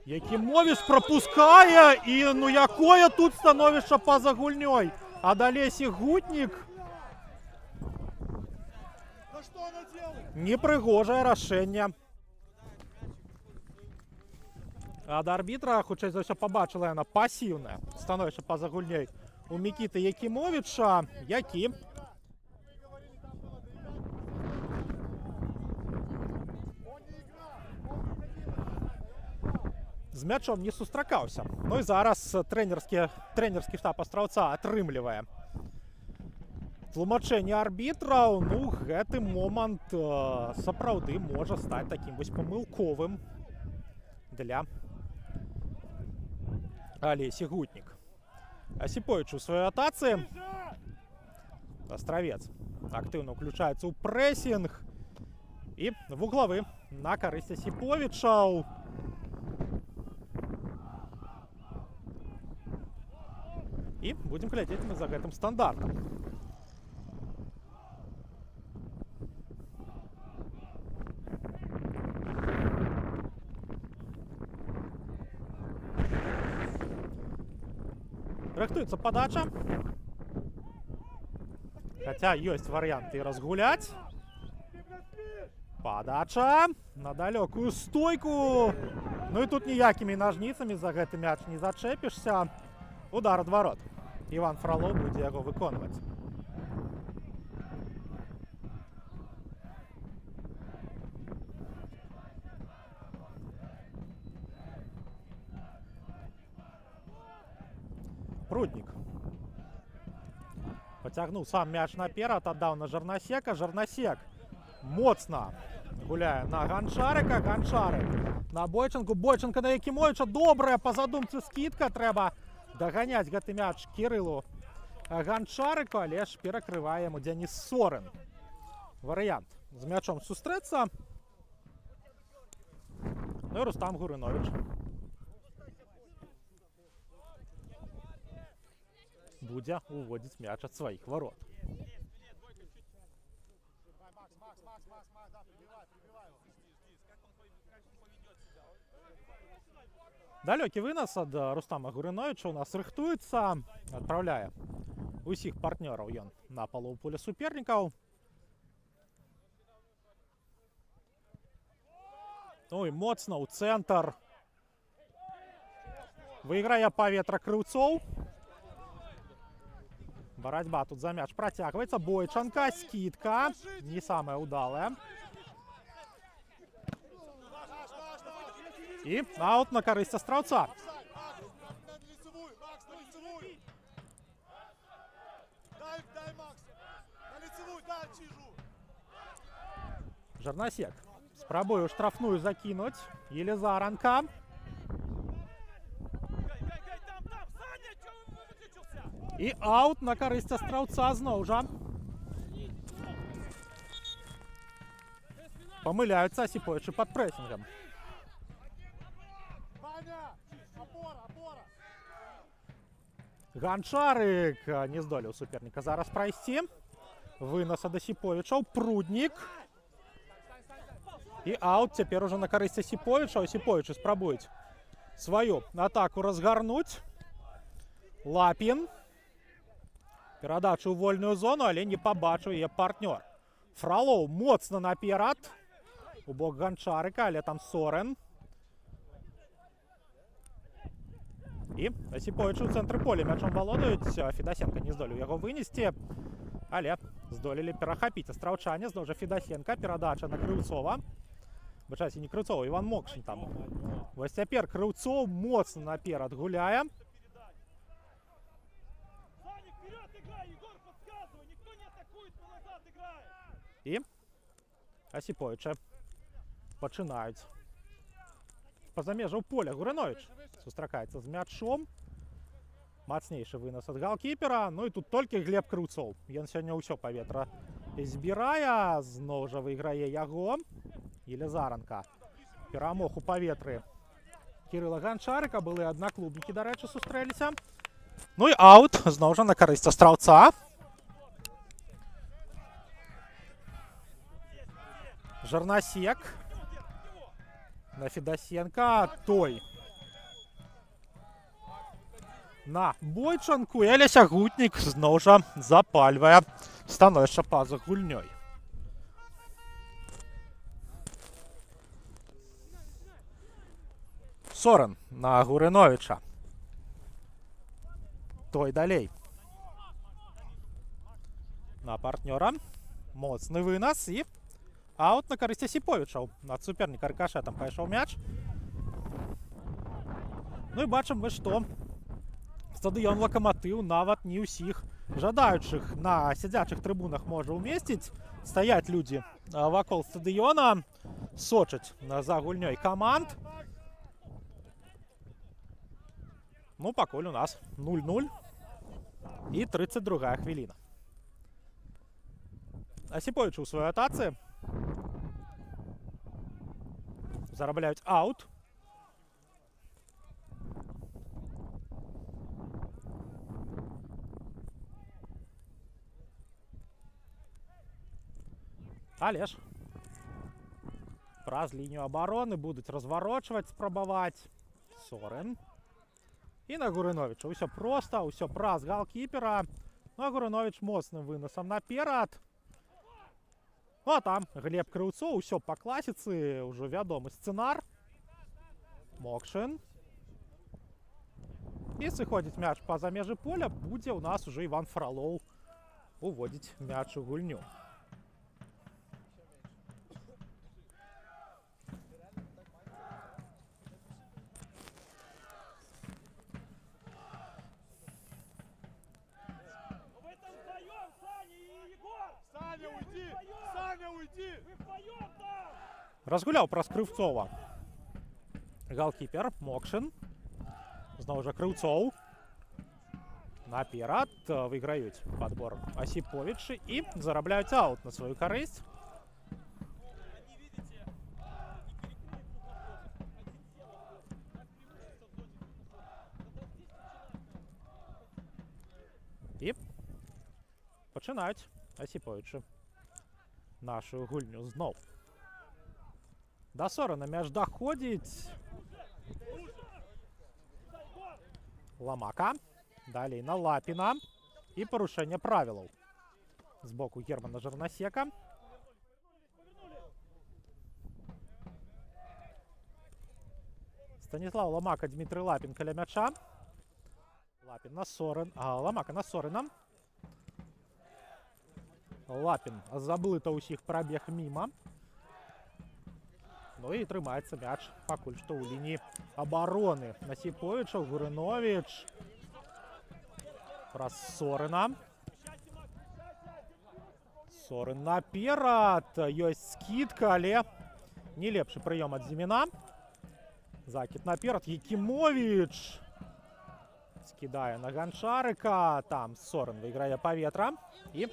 Якімовіч пропускае. І ну якое тут становішча па-за гульнёй. Ад Алесі Гутнік. Непрыгожае рашэнне ад арбітра. Хутчэй за ўсё пабачыла яна пасіўнае становішча па-за гульнёй у Мікіты Якімовіча, які з мячом не сустракаўся. Ну і зараз трэнерскі штаб Астраўца атрымлівае тлумачэнне арбітраў. Ну, гэты момант сапраўды можа стаць такім вось памылковым для Алесі Гутнік. Осіпович у сваёй атацы. Астравец актыўна ўключаецца ў прэсінг. І вуглавы на карысць Осіповічаў. І будзем глядзець мы за гэтым стандартам. Рыхтуецца падача. Хаця ёсць варыянты разгуляць. Падача на далёкую стойку. Ну і тут ніякімі нажніцамі за гэты мяч не зачэпішся. Удар ад варот. Іван Фролов будзе яго выконваць. Пруднік пацягнуў сам мяч наперад, аддаў на Жарнасека. Жарнасек моцна гуляе на Ганчарика. Ганчарик на Бойченку. Бойченко на Якімовіча. Добрая па задумцы скидка. Трэба даганяць гэты мяч Кірылу Ганчарыку, але ж перакрывае яму Дзяніс Сорын. Варыянт з мячом сустрэцца. Ну і Рустам Гурынович будзе уводзіць мяч ад сваіх варот. Далёкі вынас ад Рустама Гурыновича у нас рыхтуецца. Адпраўляе усіх партнёраў ён на палову поля супернікаў. Ну і моцна ў цэнтр. Выйграе паветра Крыўцоў. Борьба тут за мяч протягивается. Бойченко, скидка. Не самая удалая. И аут на користь Остраўца. Жернасек спрабуе штрафную закинуть. Елизаранка. И аут на користь Остраўца зноў жа. Помыляются Осиповичи под прессингом. Ганчарык не здолеў суперника зараз пройти. Вынос ад Осиповичаў. Пруднік. И аут теперь уже на користь Осиповича. Осиповичи спрабуюць свою атаку разгарнуть. Лапин. Перадачу ў вольную зону, але не пабачыў яе партнёр. Фролоў моцна наперад. У бок Ганчарыка, але там Сорен. І Осиповичи ў цэнтры поля мячом валодаюць. Федасенко не здолеў яго вынесці, але здолелі перахапіць астраўчане. Зноў жа Федасенко, перадача на Крыўцова. Бачайце, не Крыўцова, Іван Мокшин там. Вось цяпер Крыўцоў моцна наперад гуляе. І Осиповичи пачынаюць. Па-за межаў поля Гурыновіч сустракаецца з мячом. Мацнейшы вынос ад галкіпера. Ну і тут толькі Глеб Крыўцоў. Ён сёння ўсё паветра збірае. Зноў жа выйграе яго. Елизаранка. Перамог у паветры Кірыла Ганчарыка. Былыя аднаклубнікі, дарэчы, сустрэліся. Ну і аут зноў жа на карысць Астраўца. Жернасек на Федасенко, той на Бойчанку, і Алеся Гутнік зноў жа запальвае становішча па-за гульнёй. Сорен на Гурыновіча. Той далей на партнёра. Моцны вынос і аут на карысць Осиповичаў. Над суперніка рыкашэтам пайшоў мяч. Ну і бачым мы, што стадыён Лакаматыў нават не ўсіх жадаючых на сядзячых трыбунах можа ўмесціць. Стаяць людзі вакол стадыёна, сочаць за гульнёй каманд. Ну, пакуль у нас 0-0 і 32-я хвіліна. Осиповичы ў сваёй атацы зарабляюць аут. Але ж праз лінію абароны будуць разварочваць, спрабаваць. Сорен. І на Гурыновіча. Усё проста, усё праз галкіпера. Ну, а Гурыновіч моцным выносам наперад. Ну, а там Глеб Крыўцоў, усё па класіцы, ўжо вядомы сцэнар. Мокшин. І сыходзіць мяч па-за межы поля, будзе ў нас уже Іван Фролоў уводзіць мяч у гульню. Разгуляў праз Крыўцова галкіпер Мокшин. Зноў жа Крыўцоў. Наперад выйграюць падбор Осиповичы і зарабляюць аут на сваю карысць. І пачынаюць Осиповичы нашу гульню зноў. До Сорена мяч доходзіць. Ламака. Далей на Лапіна. І парушэнне правілаў з боку Германа Жернасека. Станіслав Ламака, Дмитрий Лапін каля мяча. Лапін на Сорен. Ламака на Сорена. Лапін заблытаў усіх прабег міма. Ну і трымаецца мяч пакуль што ў лініі абароны. Насіповіча, Гурыновіч. Праз Сорына. Сорын наперад. Ёсць скидка, але не лепшы прыём ад Зіміна. Закид наперад. Якімовіч. Скидае на Ганчарыка. Там Сорын выйграе паветра. І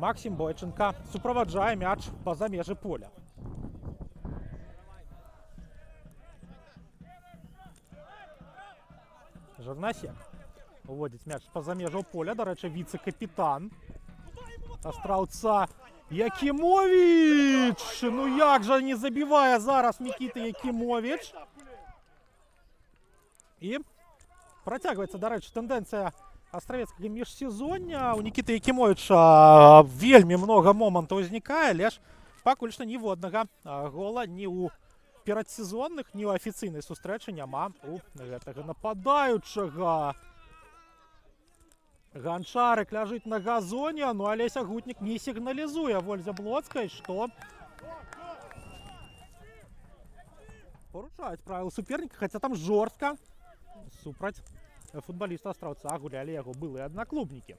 Максім Бойченко суправаджае мяч па-за межы поля. Жорнасек уводзіць мяч па-за межаў поля. Дарэчы, віцэ-капітан Астраўца Якімовіч. Ну як жа не забівае зараз Мікіта Якімовіч. І працягваецца, дарэчы, тэндэнцыя астравецкага міжсезоння. У Нікіты Якімовіча вельмі много момантаў узнікае, але ж пакуль што ніводнага гола ні ў перадсезонных, ні ў афіцыйнай сустрэчы няма у гэтага нападаючага. Ганчарык ляжыць на газоне, ну Алеся Гутнік не сігналізуе Вользе Блоцкай, што парушаюць правілы суперніка, хаця там жорстка супраць футбаліста Астраўца гулялі яго былыя аднаклубнікі.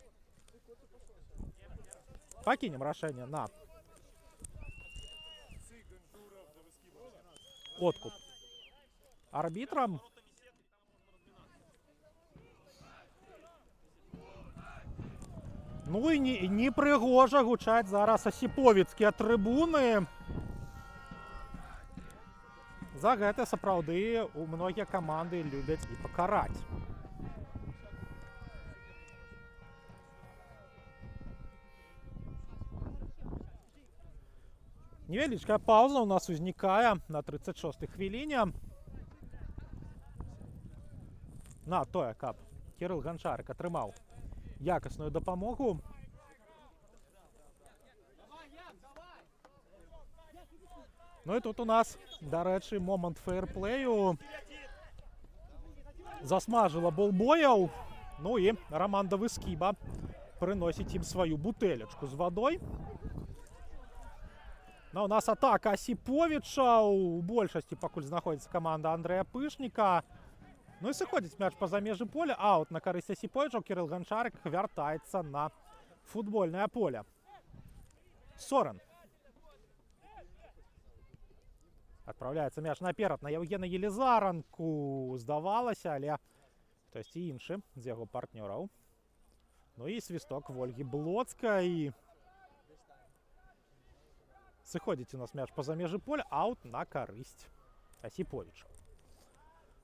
Пакінем рашэнне на откуп арбітрам. Ну і непрыгожа гучаць зараз асіповіцкія трыбуны. За гэта сапраўды у многія каманды любяць і пакараць. Невялічкая пауза у нас узнікае на 36-й хвіліне. На тое, каб Кірыл Ганчарык атрымаў якасную дапамогу. Ну і тут у нас, дарэчы, момант фэйрплею. Засмажыла болбояў. Ну і Рамандавы Скіба прыносіць ім сваю бутэлечку з вадой. Ну, у нас атака Асіповіча. У большасці пакуль знаходзіцца каманда Андрэя Пышніка. Ну і сыходзіць мяч па-за межы поля. Аут на карысць Асіповіча. Кірыл Ганчарык вяртаецца на футбольнае поле. Сорын. Адпраўляецца мяч наперад на Яўгена Елізаранку. Здавалася, але хтосьці іншы з яго партнёраў. Ну і свісток Вольгі Блоцкай. Сыходзіць у нас мяч па-за межы поля. Аут на карысць Асіповіча.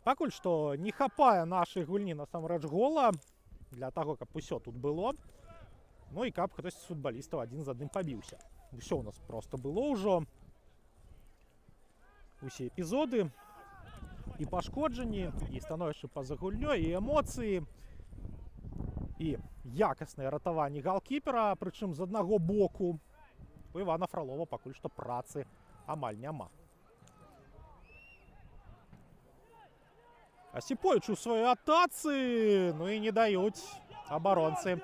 Пакуль што не хапае нашай гульні насамрэч гола для таго, каб усё тут было. Ну і каб хтось з футбалістаў адзін з адным пабіўся. Усё у нас проста было ўжо. Усе эпізоды і пашкоджанні, і становішча па-за гульнёй, і эмоцыі, і якасныя ратаванні галкіпера, прычым з аднаго боку. У Івана Фролова пакуль што працы амаль няма. Асіповіч у сваёй атацы, ну і не даюць абаронцы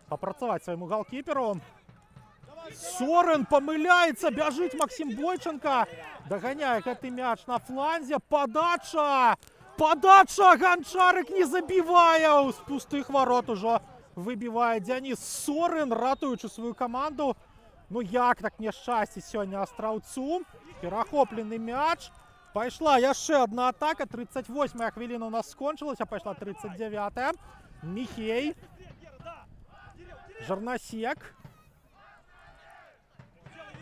папрацаваць свайму галкіперу. Сорын памыляецца, бяжыць Максім Бойченко, даганяе гэты мяч на фланзе. Падача! Падача! Ганчарык не забівае! З пустых варот ужо выбівае Дзяніс Сорын, ратуючы сваю каманду. Ну як так няшчасце сёння Астраўцу? Перахоплены мяч. Пайшла яшчэ адна атака. 38-я хвіліна у нас скончылася, пайшла 39-я. Міхей. Жорнасек.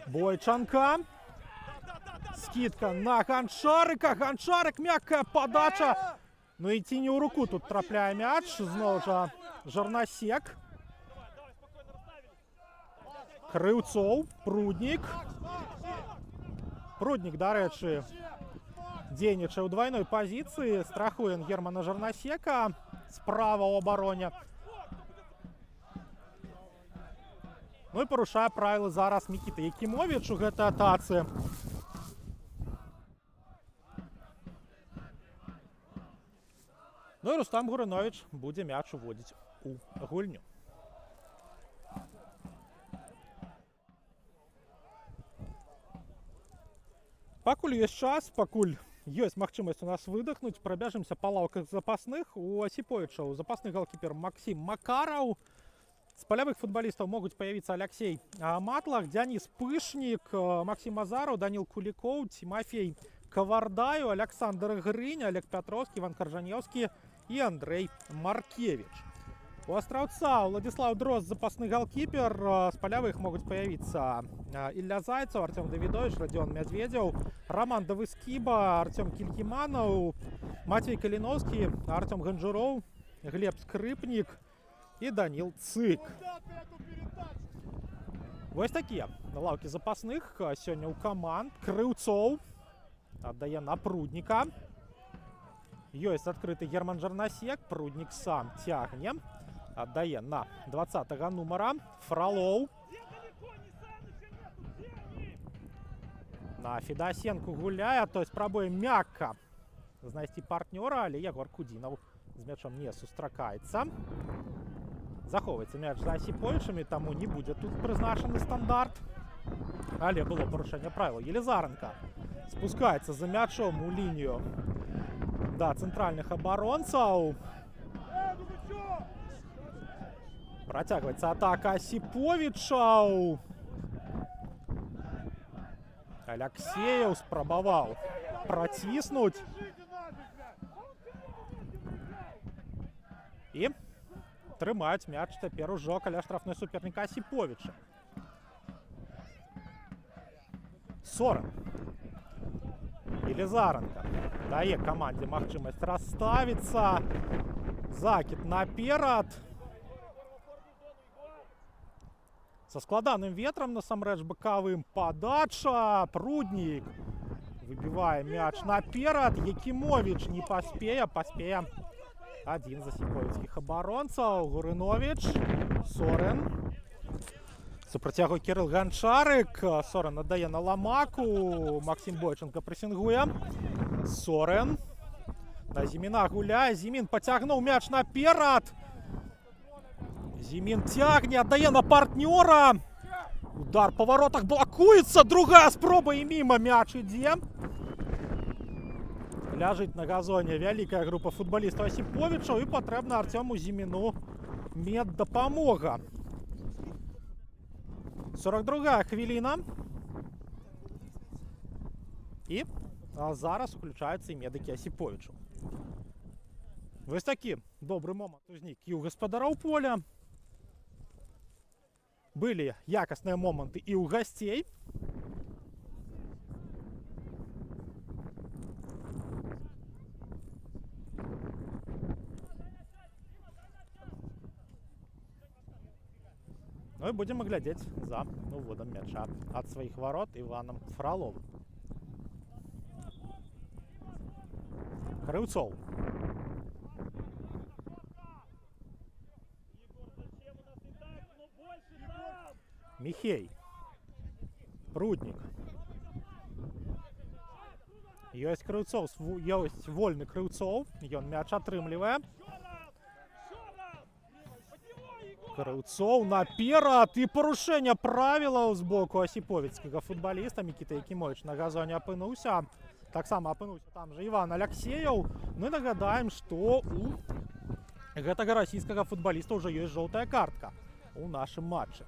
Бойченко. Скидка на Ганчарыка. Ганчарык, мяккая падача. Ну і ці не ў руку тут трапляе мяч. Зноў жа Жорнасек. Крыўцоў, Пруднік. Пруднік, дарэчы, дзейнічае ў двайной пазіцыі. Страхуе Германа Жорнасека справа ў абароне. Ну і парушае правілы зараз Мікіта Якімовіч у гэтай атацы. Ну і Рустам Гурыновіч будзе мяч уводзіць у гульню. Пакуль ёсць час, пакуль ёсць магчымасць у нас выдохнуць, прабяжымся па лаўках запасных. У Осиповича запасны галкіпер Максим Макараў. З палявых футбалістаў могуць паявіцца Алексей Матлах, Дзяніс Пышнік, Максим Азараў, Данил Кулікоў, Тимофей Кавардаю, Александр Грынь, Олег Пятровскі, Иван Каржаневскі і Андрей Маркевич. У Астраўца Владислав Дрозд, запасны галкіпер. З палявых могуць паявіцца Ілля Зайцаў, Артём Давідович, Радзён Мядзведзеў, Роман Давыскіба, Артём Кільгіманаў, Матвей Каліноўскі, Артём Ганжуроў, Глеб Скрыпнік і Данил Цык. Вось такія лаўкі запасных сёння ў каманд. Крыўцоў аддае на Прудніка. Ёсць адкрыты Герман Жарнасек, Пруднік сам цягне. Аддае на 20-го нумара. Фролоў. На Федасенку гуляе, той спрабуе мякка знайсці партнёра, але Егор Кудзінаў з мячом не сустракаецца. Захоўваецца мяч за Осиповичамі, таму не будзе тут прызначаны стандарт. Але было парушэнне правіл. Елизаренко спускаецца за мячом у лінію да цэнтральных абаронцаў. Працягваецца атака Осиповичаў. Алексеев спрабаваў праціснуць. І трымаюць мяч цяпер ужо каля штрафной суперніка Осиповича. Сорен. Елизаренко дае камандзе магчымасць расставіцца. Закід наперад. Со складаным ветром насамрэч бакавым. Падача. Пруднік выбівае мяч наперад. Якімович не паспее. Паспее адзін з осиповіцкіх абаронцаў. Гурынович. Сорен. Супраць яго Кірыл Ганчарык. Сорен аддае на Ламаку. Максим Бойченко прэсінгуе. Сорен. На Зіміна гуляе. Зімін пацягнуў мяч наперад. Зімін цягне, аддае на партнёра. Удар па воротах блакуецца. Другая спроба і міма мяч ідзе. Ляжыць на газоне вялікая група футбалістаў Осиповичаў і патрэбна Артёму Зіміну меддапамога. 42-я хвіліна. І зараз уключаюцца і медыкі Осиповичаў. Вось такі добры момант узнік і ў гаспадароў поля. Былі якасныя моманты і ў гасцей. Ну і будзем глядзець за уводам мяча ад сваіх варот Іванам Фроловым. Крыўцоў. Михей. Пруднік. Ёсць Крыўцоў, ёсць вольны Крыўцоў. Ён мяч атрымлівае. Крыўцоў наперад і парушэнне правілаў з боку осиповіцкага футбаліста. Мікіта Якімович на газоне апынуўся. Таксама апынуўся там жа Іван Алексеев. Ну і нагадаем, што у гэтага расійскага футбаліста ўжо ёсць жоўтая картка у нашым матчы.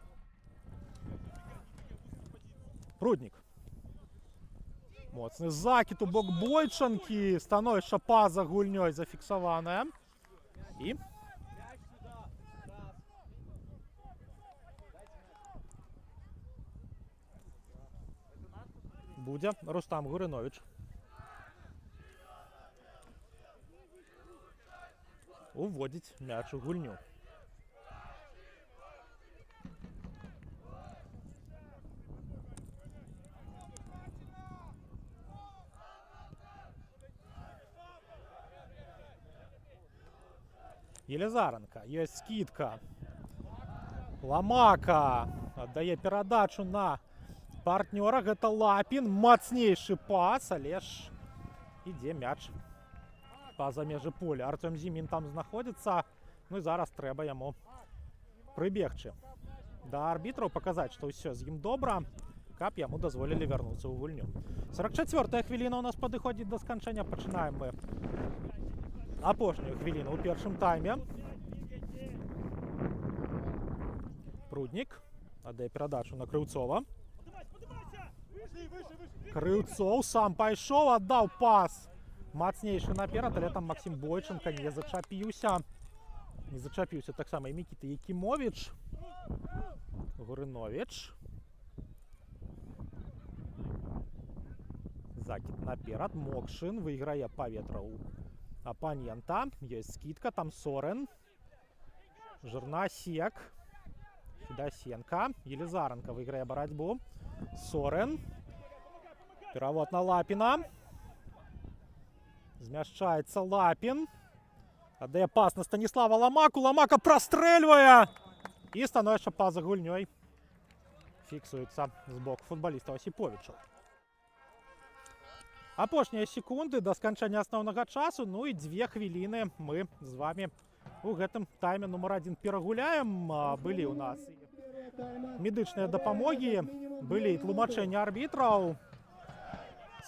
Пруднік. Моцны закід у бок Бойчанкі. Становішча па-за гульнёй зафіксаванае. І будзе Рустам Гурынович. Уводзіць мяч у гульню. Елизаренко. Ёсць скидка. Ламака аддае перадачу на партнёра. Гэта Лапін. Мацнейшы пас, але ж ідзе мяч па-за межы поля. Артём Зімін там знаходзіцца. Ну і зараз трэба яму прыбегчы да арбітраў, паказаць, што ўсё з ім добра. каб яму дазволілі вярнуцца ў гульню. 44-я хвіліна у нас падыходзіць да сканчэння. Пачынаем мы апошнюю хвіліну ў першым тайме. Пруднік аддае перадачу на Крыўцова. Крыўцоў сам пайшоў, аддаў пас мацнейшы наперад, але там Максім Бойченка не зачапіўся. Не зачапіўся таксама і Мікіта Якімовіч. Гурыновіч. Закід наперад. Мокшын выйграе паветра ў апанента. Ёсць скидка, там Сорен. Жырнасек. Федасенко. Елизаренко выйграе барацьбу. Сорен. Перавод на Лапіна. Змяшчаецца Лапін. Аддае пас на Станіслава Ламаку. Ламака прастрэльвае. І становішча па-за гульнёй. Фіксуецца з боку футбаліста Осіповіча. Апошнія секунды да сканчэння асноўнага часу. Ну і 2 хвіліны мы з вами у гэтым тайме нумар 1 перагуляем. Былі ў нас медычныя дапамогі, былі тлумачэнні арбітраў.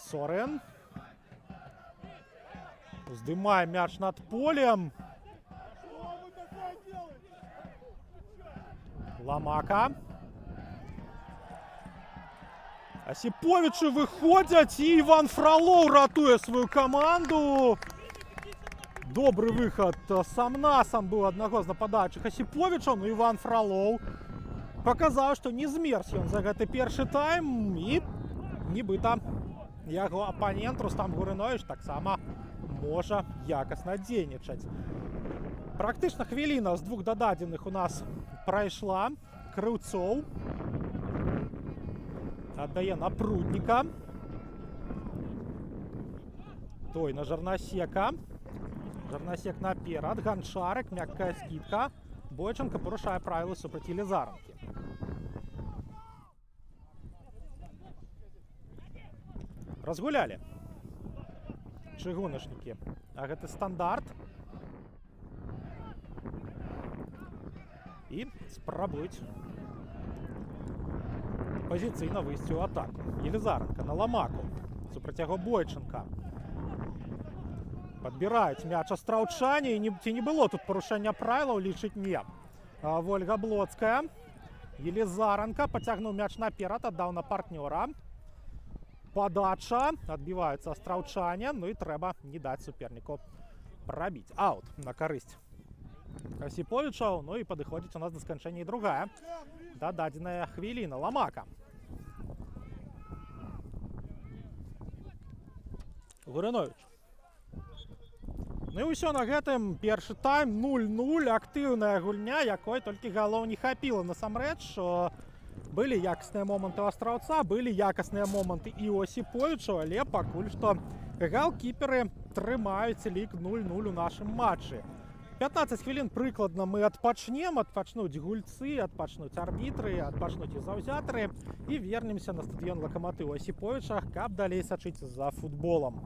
Сорен. Уздымае мяч над полем. Ламака. Осіповічы выходзяць, і Іван Фролоў ратуе сваю каманду. Добры выхад сам-насам быў аднаго з нападаючых Осіповічаў. Ну, Іван Фролоў паказаў, што не змерз ён за гэты першы тайм. І нібыта яго апанент Рустам Гурыновіч таксама можа якасна дзейнічаць. Практычна хвіліна з 2 дададзеных у нас прайшла. Крыўцоў аддае на Прудніка. Той на Жырнасека. Жырнасек наперад. Ганчарык, мяккая скидка. Бойченко парушае правілы супраць Елизаренкі. Разгулялі чыгуначнікі. А гэта стандарт. І спрабуюць пазіцыйна выйсці ў атаку. Елизаренко на Ламаку. Супраць яго Бойченка. Падбіраюць мяч астраўчане. Ці не было тут парушэння правілаў, лічыць не. Вольга Блоцкая. Елизаренко пацягнуў мяч наперад, аддаў на партнёра. Падача. Адбіваюцца астраўчане. Ну і трэба не даць суперніку прабіць. Аут на карысць Осіповічаў. Ну і падыходзіць у нас да сканчэння і другая дададзеная хвіліна. Ламака. Гурыновіч. Ну і ўсё на гэтым. Першы тайм 0-0. Актыўная гульня, якой толькі галоў не хапіла. Насамрэч, што былі якасныя моманты ў астраўца, былі якасныя моманты і ў Осіповіча, але пакуль што галкіперы трымаюць лік 0-0 у нашым матчы. 15 хвілін прыкладна мы адпачнем, адпачнуць гульцы, адпачнуць арбітры, адпачнуць і заўзятары і вернемся на стадыён Лакаматыў Осіповіча, каб далей сачыць за футболам.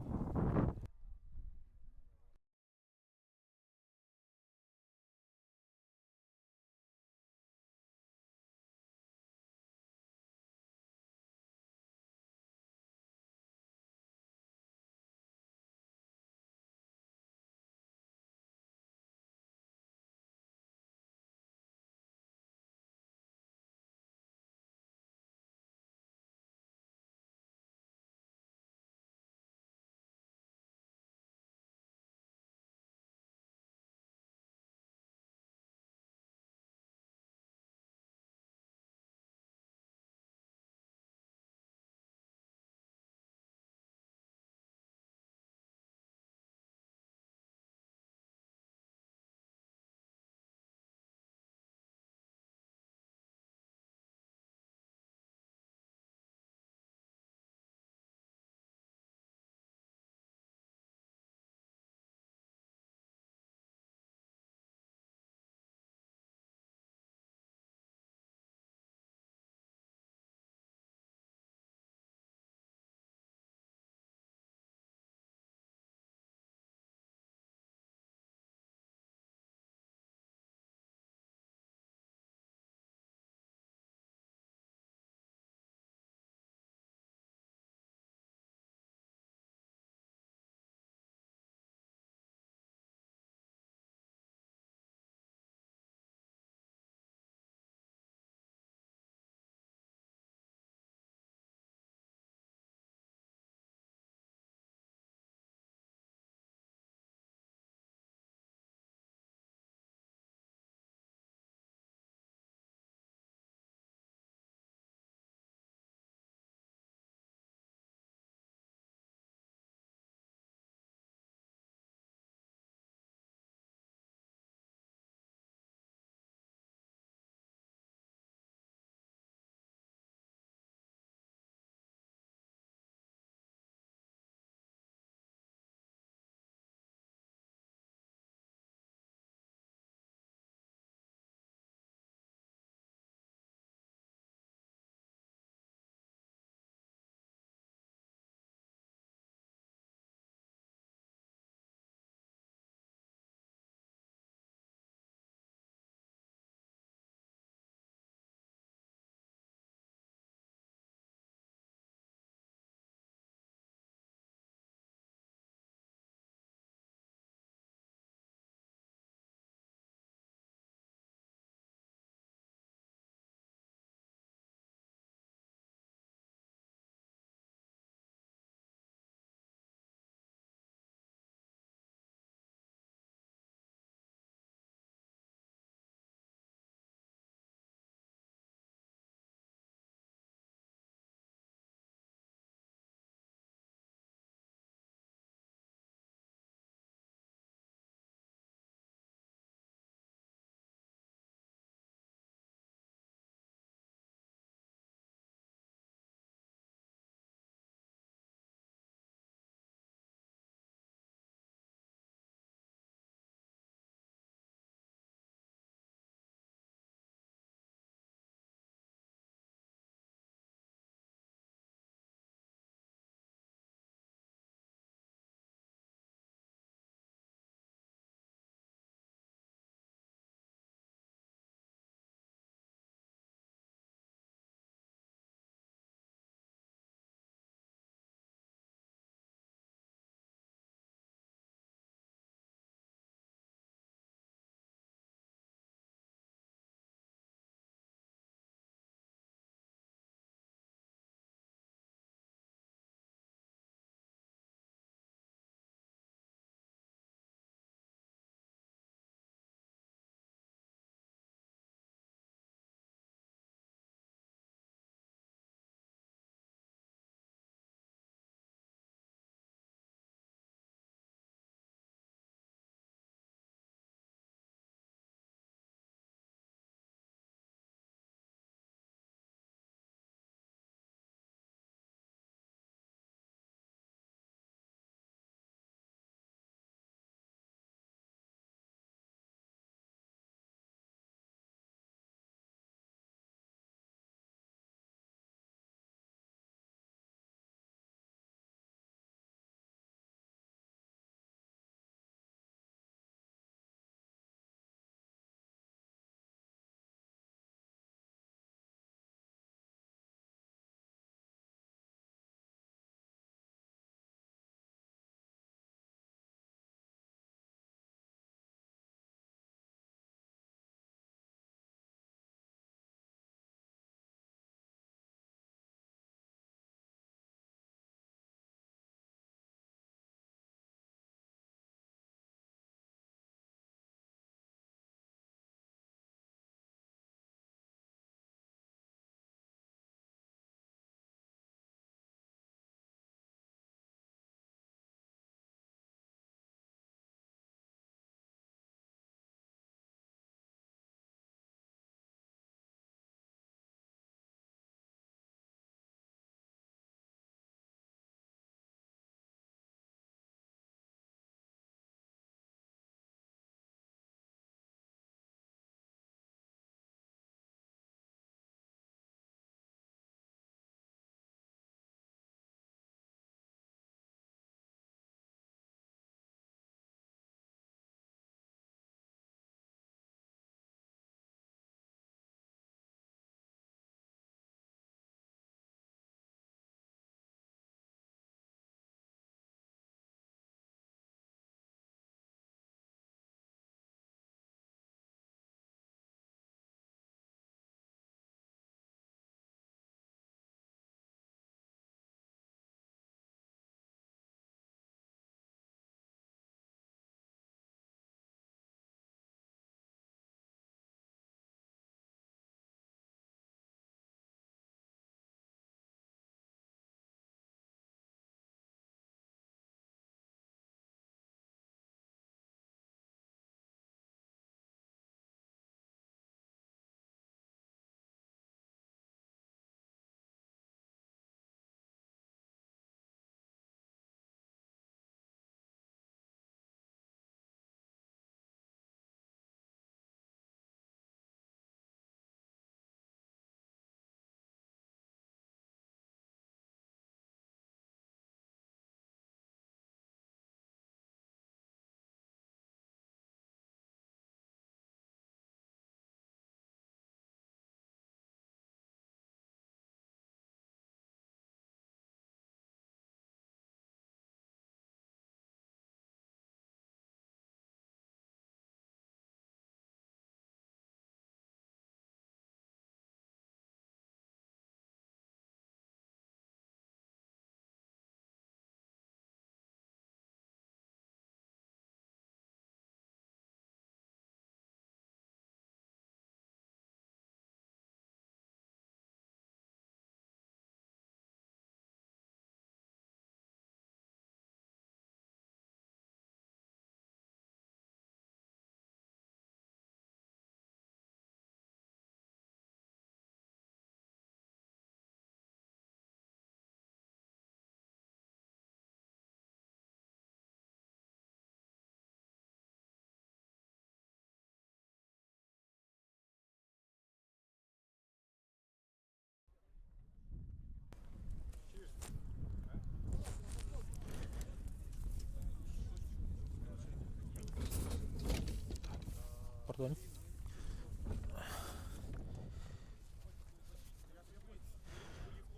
ладонь.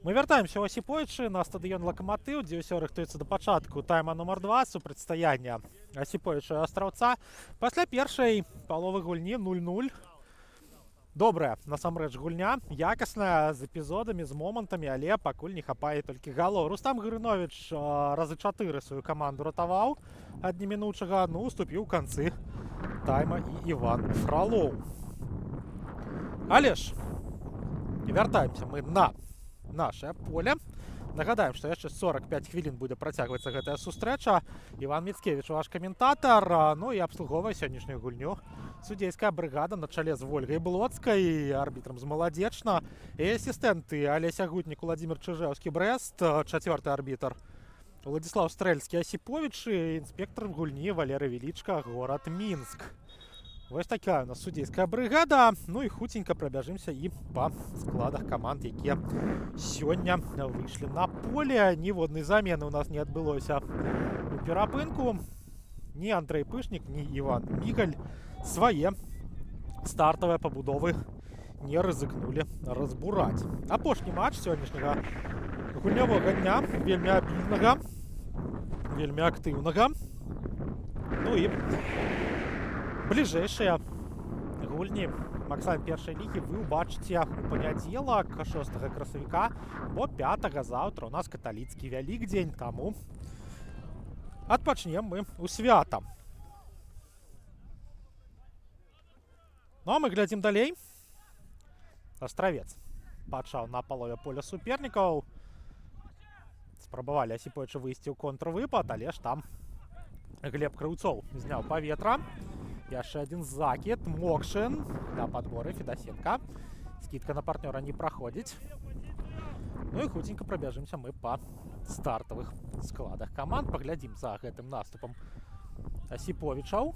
Мы вяртаемся ў Асіповічы на стадыён Лакаматыў, дзе ўсё рыхтуецца да пачатку тайма нумар 2 супрацьстаяння Асіповіча і Астраўца. Пасля першай паловы гульні 0-0. Добрая, насамрэч, гульня, якасная, з эпізодамі, з момантамі, але пакуль не хапае толькі галоў. Рустам Грыновіч разы 4 сваю каманду ратаваў ад немінучага, ну, уступіў у канцы тайма і Іван Фралоў. Але ж, вяртаемся мы на наше поле. Нагадаем, што яшчэ 45 хвілін будзе працягвацца гэтая сустрэча. Іван Міцкевіч, ваш каментатар, ну і абслуговвае сённяшнюю гульню судзейская брыгада на чале з Вольгай Блоцкай, арбітрам з Маладзечна, і асістэнты Алеся Гутнік, Уладзімір Чыжэўскі, Брэст, чацвёрты арбітр Уладзіслаў Стрэльскі, Асіповіч і інспектор гульні Валерый Велічка, горад Мінск. Вось такая у нас судзейская брыгада. Ну і хуценька прабяжымся і па складах каманд, якія сёння выйшлі на поле. Ніводнай замены у нас не адбылося у перапынку. Ні Андрэй Пышнік, ні Іван Мігаль свае стартавыя пабудовы не рызыкнулі разбураць. Апошні матч сённяшняга гульнявога дня, вельмі абільнага, вельмі актыўнага. Ну і бліжэйшыя гульні Макслайн першай лігі вы ўбачыце у панядзелак 6 красавіка, бо 5 заўтра у нас каталіцкі Вялікдзень, таму адпачнем мы ў свята. Ну а мы глядзім далей. Астравец пачаў на палове поля супернікаў. Спрабавалі Асіповіча выйсці ў контрвыпад, але ж там Глеб Крыўцоў зняў паветра. Яшчэ адзін закід, Мокшин на падборы Федасенка. Скидка на партнёра не праходзіць. Ну і хуценька прабяжымся мы па стартавых складах каманд. Паглядзім за гэтым наступам Асіповічаў.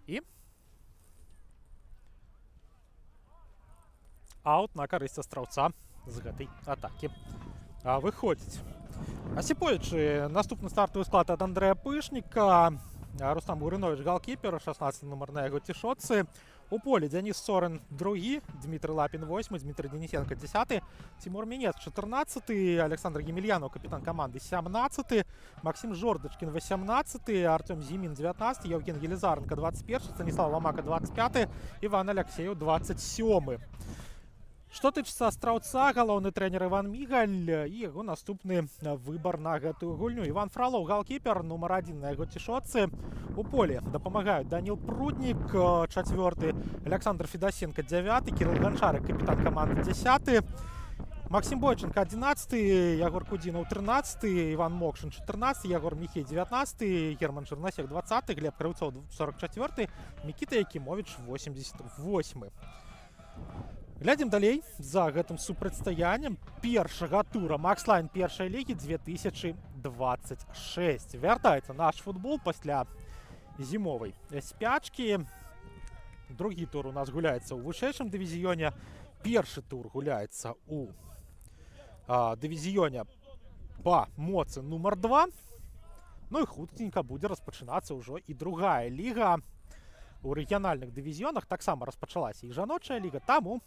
І аут на карысць Астраўца з гэтай атакі выходзіць. Асіповіч, наступны стартовый склад ад Андрэя Пышніка. Рустам Грыновіч, галкіпер, 16 нумар на яго цішотцы. У полі Дзяніс Сорын 2, Дмітрый Лапін 8, Дмітрый Денисенко 10, Тимур Мінец 14, Александр Емельянов, капітан каманды 17, Максим Жордачкін 18, Артём Зімін 19, Евген Елизаренко 21, Станіслав Ламака 25, Іван Аляксеев 27. Што тычыцца Астраўца, галоўны трэнер Іван Мігаль і яго наступны выбар на гэтую гульню. Іван Фралоў, галкіпер, нумар 1 на яго цішотцы. У полі дапамагаюць Даніл Пруднік, 4, Александр Федасенко 9, Кирилл Ганчарык, капітан каманды 10, Максим Бойченко 11, Ягор Кудзінаў 13, Іван Мокшин 14, Ягор Міхей 19, Герман Жырнасек 20, Глеб Крыўцоў 44, Мікіта Якімовіч 88. Глядзім далей за гэтым супрацьстаяннем першага тура Макслайн першай лігі 2026. Вяртаецца наш футбол пасля зімовай спячкі. Другі тур у нас гуляецца ў вышэйшым дывізіёне. Першы тур гуляецца ў дывізіёне па моцы нумар 2. Ну і хуткенька будзе распачынацца ўжо і другая ліга. У рэгіянальных дывізіёнах таксама распачалася і жаночая ліга, таму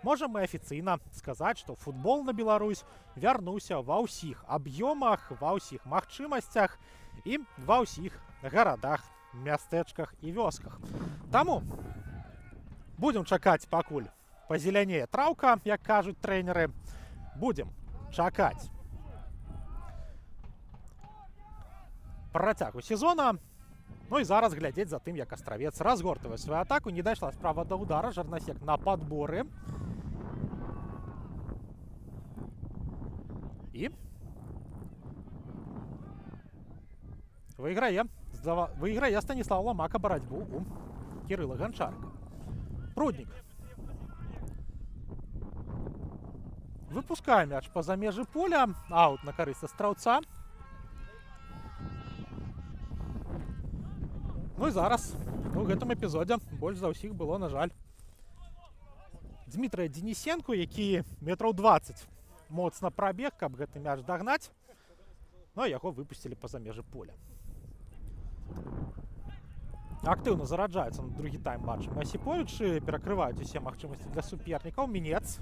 можам мы афіцыйна сказаць, што футбол на Беларусь вярнуўся ва ўсіх аб'ёмах, ва ўсіх магчымасцях і ва ўсіх гарадах, мястэчках і вёсках. Таму будзем чакаць, пакуль пазелянее траўка, як кажуць трэнеры. Будзем чакаць працягу сезона. Ну і зараз глядзець за тым, як Астравец разгортвае сваю атаку. Не дайшла справа да ўдара, Жырнасек на падборы. І выйграе Станіслав Ламака барацьбу у Кірыла Ганчарыка. Пруднік выпускае мяч па-за межы поля. Аут на карысць Астраўца. Ну і зараз у гэтым эпізодзе больш за ўсіх было, на жаль, Дмітрыя Денисенко, які метраў 20 моцна прабег, каб гэты мяч дагнаць. Ну а яго выпусцілі па-за межы поля. актыўна зараджаецца на другі тайм матчам. Асіповічы перакрываюць усе магчымасці для супернікаў. Мінец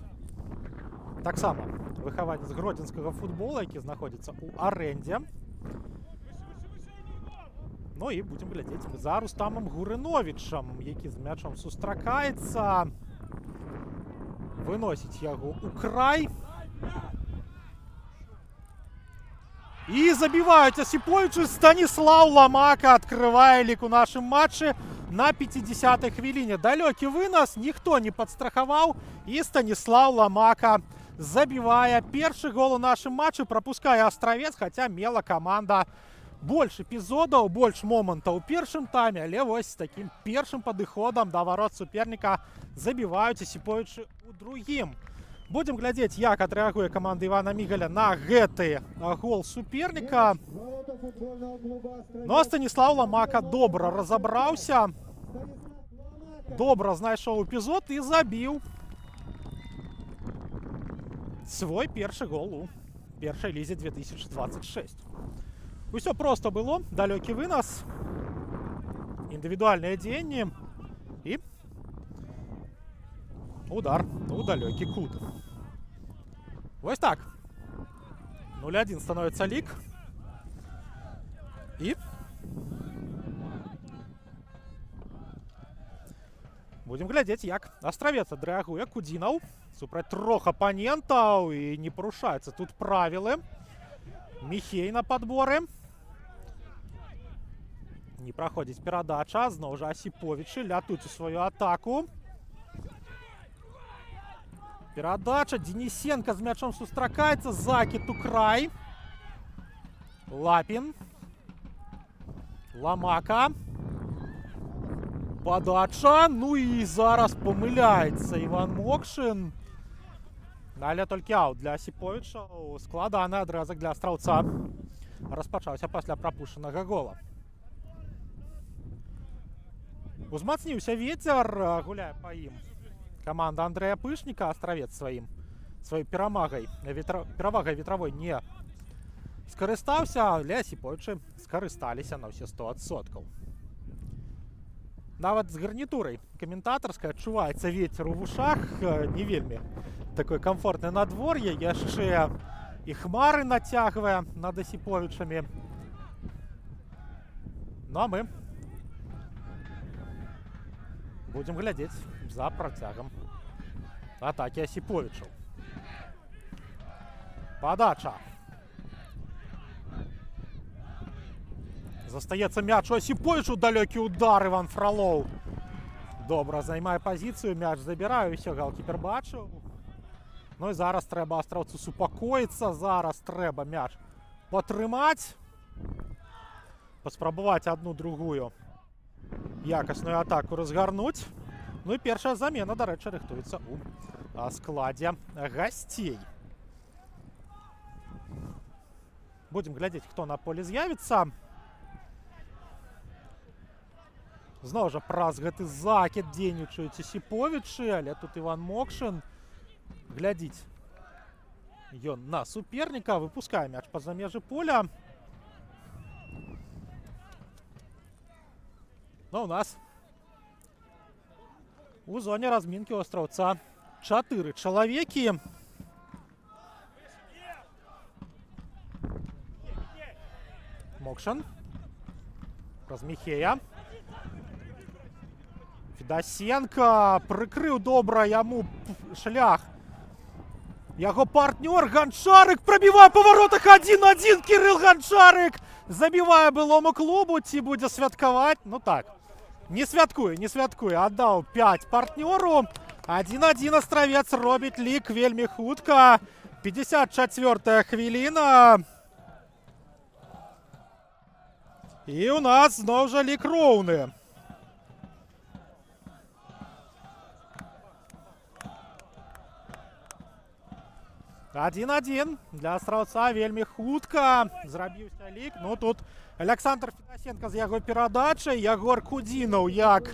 таксама выхаванец гродзенскага футбола, які знаходзіцца ў арэндзе. Ну і будзем глядзець за Рустамам Гурыновічам, які з мячом сустракаецца. Выносіць яго ў край. І забіваюць Асіповічы. Станіслаў Ламака адкрывае лік у нашым матчы на 50-й хвіліне. Далёкі вынас, ніхто не падстрахаваў. І Станіслаў Ламака забівае першы гол у нашым матчы. Прапускае Астравец, хаця мела каманда больш эпізодаў, больш момантаў у першым тайме, але вось з такім першым падыходам да варот суперніка забіваюць Асіповічы ў другім. Будем глядзець, як адрэагуе каманда Івана Мігаля на гэты гол суперніка. Ну, а Станіслаў Ламака добра разабраўся, добра знайшоў эпізод і забіў свой першы гол у першай лізе 2026. Усё проста было, далёкі вынас, індывідуальныя дзеянні і удар у далёкі кут. Вось так. 0-1 становіцца лік. І будзем глядзець, як Астравец адрэагуе. Кудзінаў супраць трох апанентаў і не парушаюцца тут правілы. Міхей на падборы. Не праходзіць перадача. Зноў жа Асіповічы лятуць у сваю атаку. Перадача. Денисенко з мячом сустракаецца. Закід у край. Лапін. Ламака. Падача. Ну і зараз памыляецца Іван Мокшин. Але толькі аут для Асіповіча. Складаны адрэзак для Астраўца распачаўся пасля прапушчанага гола. Узмацніўся вецер, гуляе па ім каманда Андрэя Пышніка. Астравец сваёй перавагай ветравой не скарыстаўся, але Асіповічы скарысталіся на ўсе 100%. Нават з гарнітурай каментатарскай адчуваецца вецер у вушах, не вельмі такое комфортнае надвор'е, яшчэ і хмары нацягвае над Асіповічамі. Ну а мы будем глядзець за працягам атакі Асіповічаў. Падача. Застаецца мяч у Асіповічу, далёкі удар Іван Фролоў. Добра займае пазіцыю, мяч забірае, усё галкіпер бачыў. Ну і зараз трэба Астраўцу супакоіцца, зараз трэба мяч патрымаць, паспрабаваць адну-другую якасную атаку разгарнуць. Ну і першая замена, дарэчы, рыхтуецца у складзе гасцей. Будзем глядзець, хто на поле з'явіцца. Зноў жа праз гэты закід дзейнічаюць Асіповічы, але тут Іван Мокшин. Глядзіць ён на суперніка, выпускае мяч па-за межы поля. Но у нас у зоне разминки у Астраўца 4 чалавекі. Мокшин праз Міхея. Федасенко прыкрыў добра яму шлях. Яго партнёр Ганчарык прабівае па воротах 1-1. Кірыл Ганчарык забівае былому клубу. Ці будзе святкаваць? Ну так, не святкуе, не святкуе. Аддаў 5 партнёру. 1-1 Астравец робіць лік вельмі хутка. 54-я хвіліна. І у нас зноў жа лік роўны. 1-1 для Астраўца вельмі хутка зрабіўся лік. Ну тут Александр Федасенко з яго перадачай, Ягор Кудзінаў як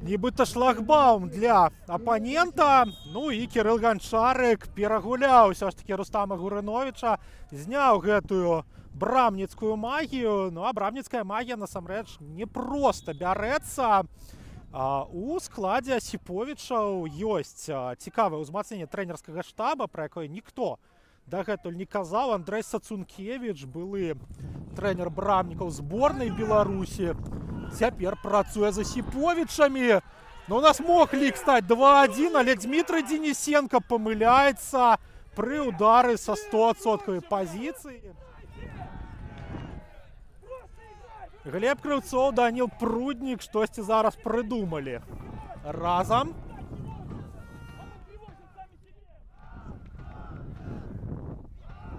нібыта шлагбаум для апанента. Ну і Кірыл Ганчарык перагуляў ўсё ж такі Рустама Гурыновіча, зняў гэтую брамніцкую магію. Ну а брамніцкая магія насамрэч не проста бярэцца. У складзе Асіповічаў ёсць цікавае ўзмацненне трэнерскага штаба, пра якое ніхто дагэтуль не казаў. Андрэй Сацункевіч, былы трэнер брамнікаў зборнай Беларусі, цяпер працуе з Асіповічамі. Ну, у нас мог лік стаць 2-1, але Дмітрый Денисенко памыляецца пры ўдары са 100% пазіцыі. Глеб Крыўцоў, Даніл Пруднік штосьці зараз прыдумалі разам.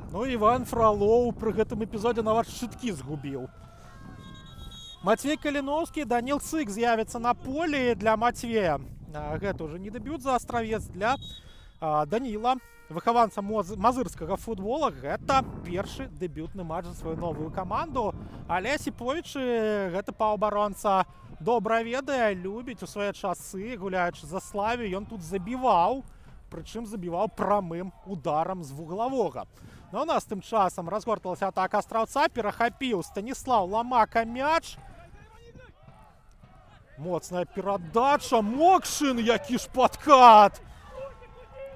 Ну, Іван Фролоў пры гэтым эпізодзе нават шчыткі згубіў. Матвей Каліноўскі, Даніл Цык з'явіцца на полі для Матвея. Гэта ўжо не дэбют за Астравец. Для Даніла, выхаванца мазырскага футбола, гэта першы дэбютны матч за сваю новую каманду. Але Асіповічы гэты паўабаронца добра ведае, любіць у свае часы, гуляючы за Славію, ён тут забіваў, прычым забіваў прамым ударам з вуглавога. Ну, у нас тым часам разгорталася атака Астраўца, перахапіў Станіслаў Ламака мяч. Моцная перадача, Мокшин, які ж падкат!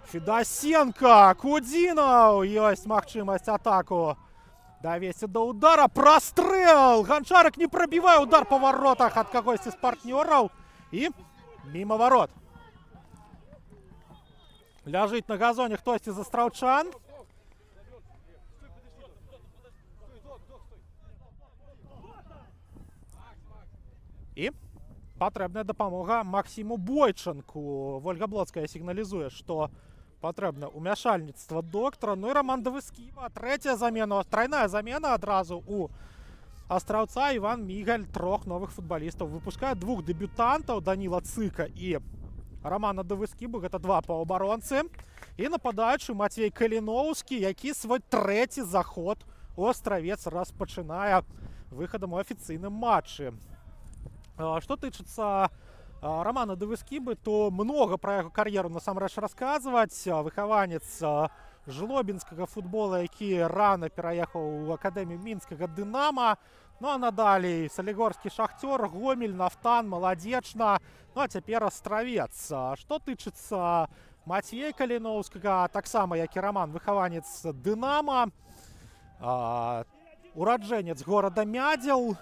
Федасенко, Кудзінаў, ёсць магчымасць атаку давесці да удара. Прастрэл! Ганчарык не прабівае, удар па варотах ад кагосьці з партнёраў і міма варот. Ляжыць на газоне хтосьці з астраўчан. І патрэбная дапамога Максіму Бойчанку. Вольга Блоцкая сігналізуе, што патрэбна ўмяшальніцтва доктара. Ну і Роман Давыскіба. Трэцяя замена, трайная замена адразу у Астраўца. Іван Мігаль трох новых футбалістаў выпускае, двух дэбютантаў, Даніла Цыка і Романа Давыскібы. Гэта два паўабаронцы. І нападаючы Матвей Каліноўскі, які свой трэці заход у Астравец распачынае выхадам у афіцыйным матчы. Што тычыцца Романа Давыскібы, то много пра яго кар'еру насамрэч расказваць. Выхаванец жлобінскага футбола, які рана пераехаў у акадэмію мінскага Дынама. Ну а надалей Салігорскі Шахцёр, Гомель, Нафтан, Маладзечна. Ну а цяпер Астравец. Што тычыцца Матвея Каліноўскага, таксама як і Роман, выхаванец Дынама, ураджэнец горада Мядзел.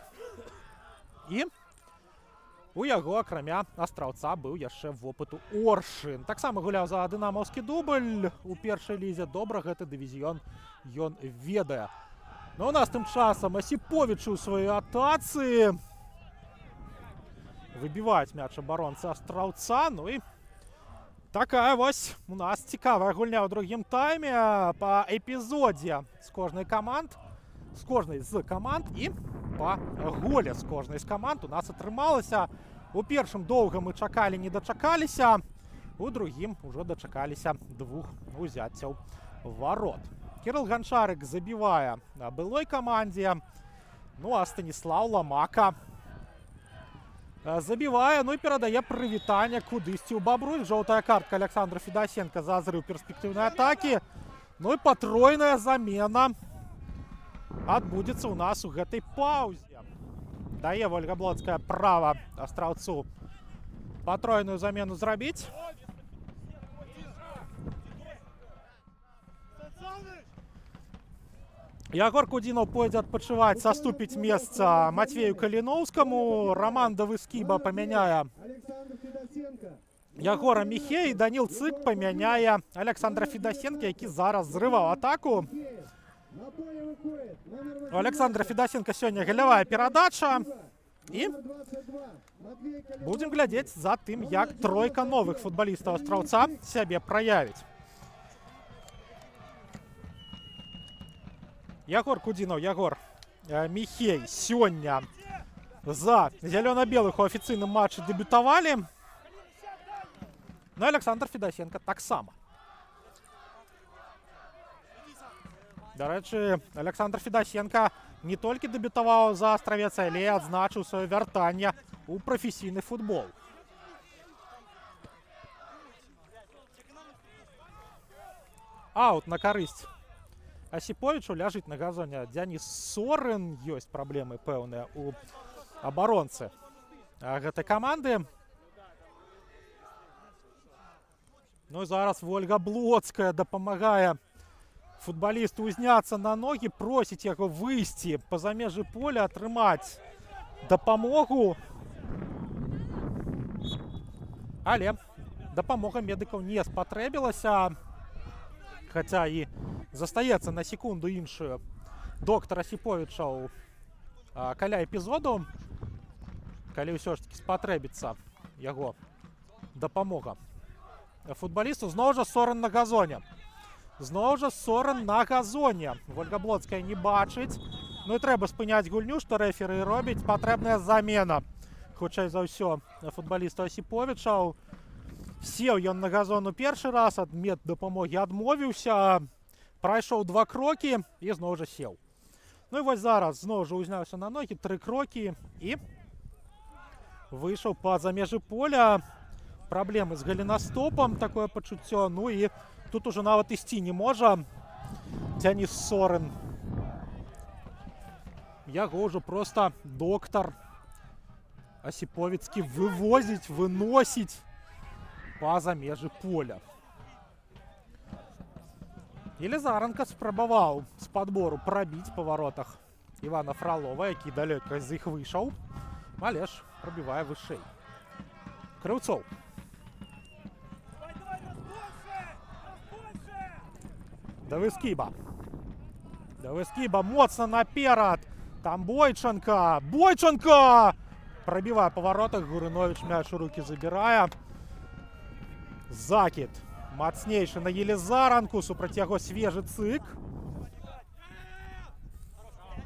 І у яго, акрамя Астраўца, быў яшчэ вопыт у Оршын. Таксама гуляў за дынамаўскі дубль у першай лізе. Добра гэты дывізіён ён ведае. Ну, у нас тым часам Асіповічы ў сваёй атацы выбіваюць мяч абаронцы Астраўца. Ну і такая вось у нас цікавая гульня ў другім тайме па эпізодзе з кожнай з каманд і па голе з кожнай з каманд у нас атрымалася. У першым доўга мы чакалі, не дачакаліся. У другім ужо дачакаліся двух узяццяў варот. Кірыл Ганчарык забівае былой камандзе. Ну а Станіслаў Ламака забівае, ну і перадае прывітанне кудысьці ў Бабруй. Жоўтая картка Александра Федасенко за зрыў перспектыўнай атакі. Ну і патройная замена адбудзецца ў нас у гэтай паўзе. Дае Вольга Блоцкая права Астраўцу патройную замену зрабіць. Ягор Кудзінаў пойдзе адпачываць, саступіць месца Матвею Каліноўскаму. Роман Давыскіба памяняе Ягора Міхея, Даніл Цык памяняе Александра Федасенко, які зараз зрываў атаку. У Александра Федасенко сёння галявая перадача. І будзем глядзець за тым, як тройка новых футбалістаў Астраўца сябе праявіць. Ягор Кудзінаў, Ягор Міхей сёння за зялёна-белых у афіцыйным матчы дэбютавалі. Ну, Александр Федасенко таксама. До речі, Олександр Федосенко не тільки дебютував за Островець, але й відзначив своє вертання у професійний футбол. Аут на користь Осіповичу, ляжить на газоні Деніс Сорин. Ёсць праблемы пэўныя у абаронцы гэтай каманды. Ну і зараз Вольга Блоцкая дапамагае футбалісту узняцца на ногі, просіць яго выйсці па-за межы поля, атрымаць дапамогу. Але дапамога медыкаў не спатрэбілася, хаця і застаецца на секунду іншую доктар Осіповічаў каля эпізоду, калі ўсё ж таки спатрэбіцца яго дапамога футбалісту. Зноў жа Сорин на газоне. Зноў жа Сорин на газоне. Вольга Блоцкая не бачыць. Ну і трэба спыняць гульню, што рэферы робіць. Патрэбная замена. Хутчэй за ўсё футбалісту Осіповічаў. Сеў ён на газон у першы раз, ад меддапамогі адмовіўся. Прайшоў 2 крокі і зноў жа сеў. Ну і вось зараз зноў жа узняўся на ногі, 3 крокі і выйшаў па-за межы поля. Праблемы з галінастопам, такое пачуццё. Ну і тут ужо нават ісці не можа Деніс Сорин. Яго ўжо проста доктар Осіповіцкі вывозіць, выносіць па-за межы поля. Елізаранка спрабаваў з падбору прабіць па воротах Івана Фролова, які далёка з іх выйшаў, але ж прабівае вышэй. Крыўцоў. Давыскіба. Давыскіба моцна наперад. Там Бойченко. Бойченко! Прабівае па воротах. Гурыновіч мяч у рукі забірае. Закід. Мацнейшы на Елізаранку. Супраць яго свежы цык.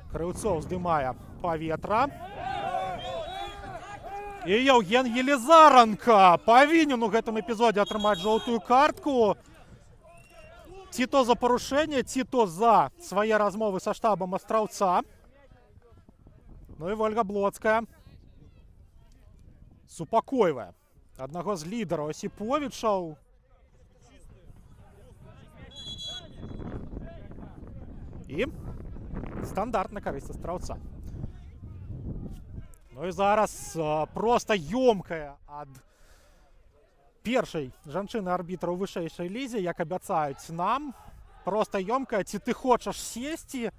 Крыўцоў здымае паветра. І Яўген Елізаранка павінен у гэтым эпізодзе атрымаць жоўтую картку. Ці то за парушэнне, ці то за свае размовы са штабам Астраўца. Ну і Вольга Блоцкая супакойвае аднаго з лідараў Осіповічаў. І стандарт на карысць Астраўца. Ну і зараз проста ёмкая ад першай жанчыны-арбітра ў вышэйшай лізе, як абяцаюць нам. Проста ёмкая. Ці ты хочаш сесці?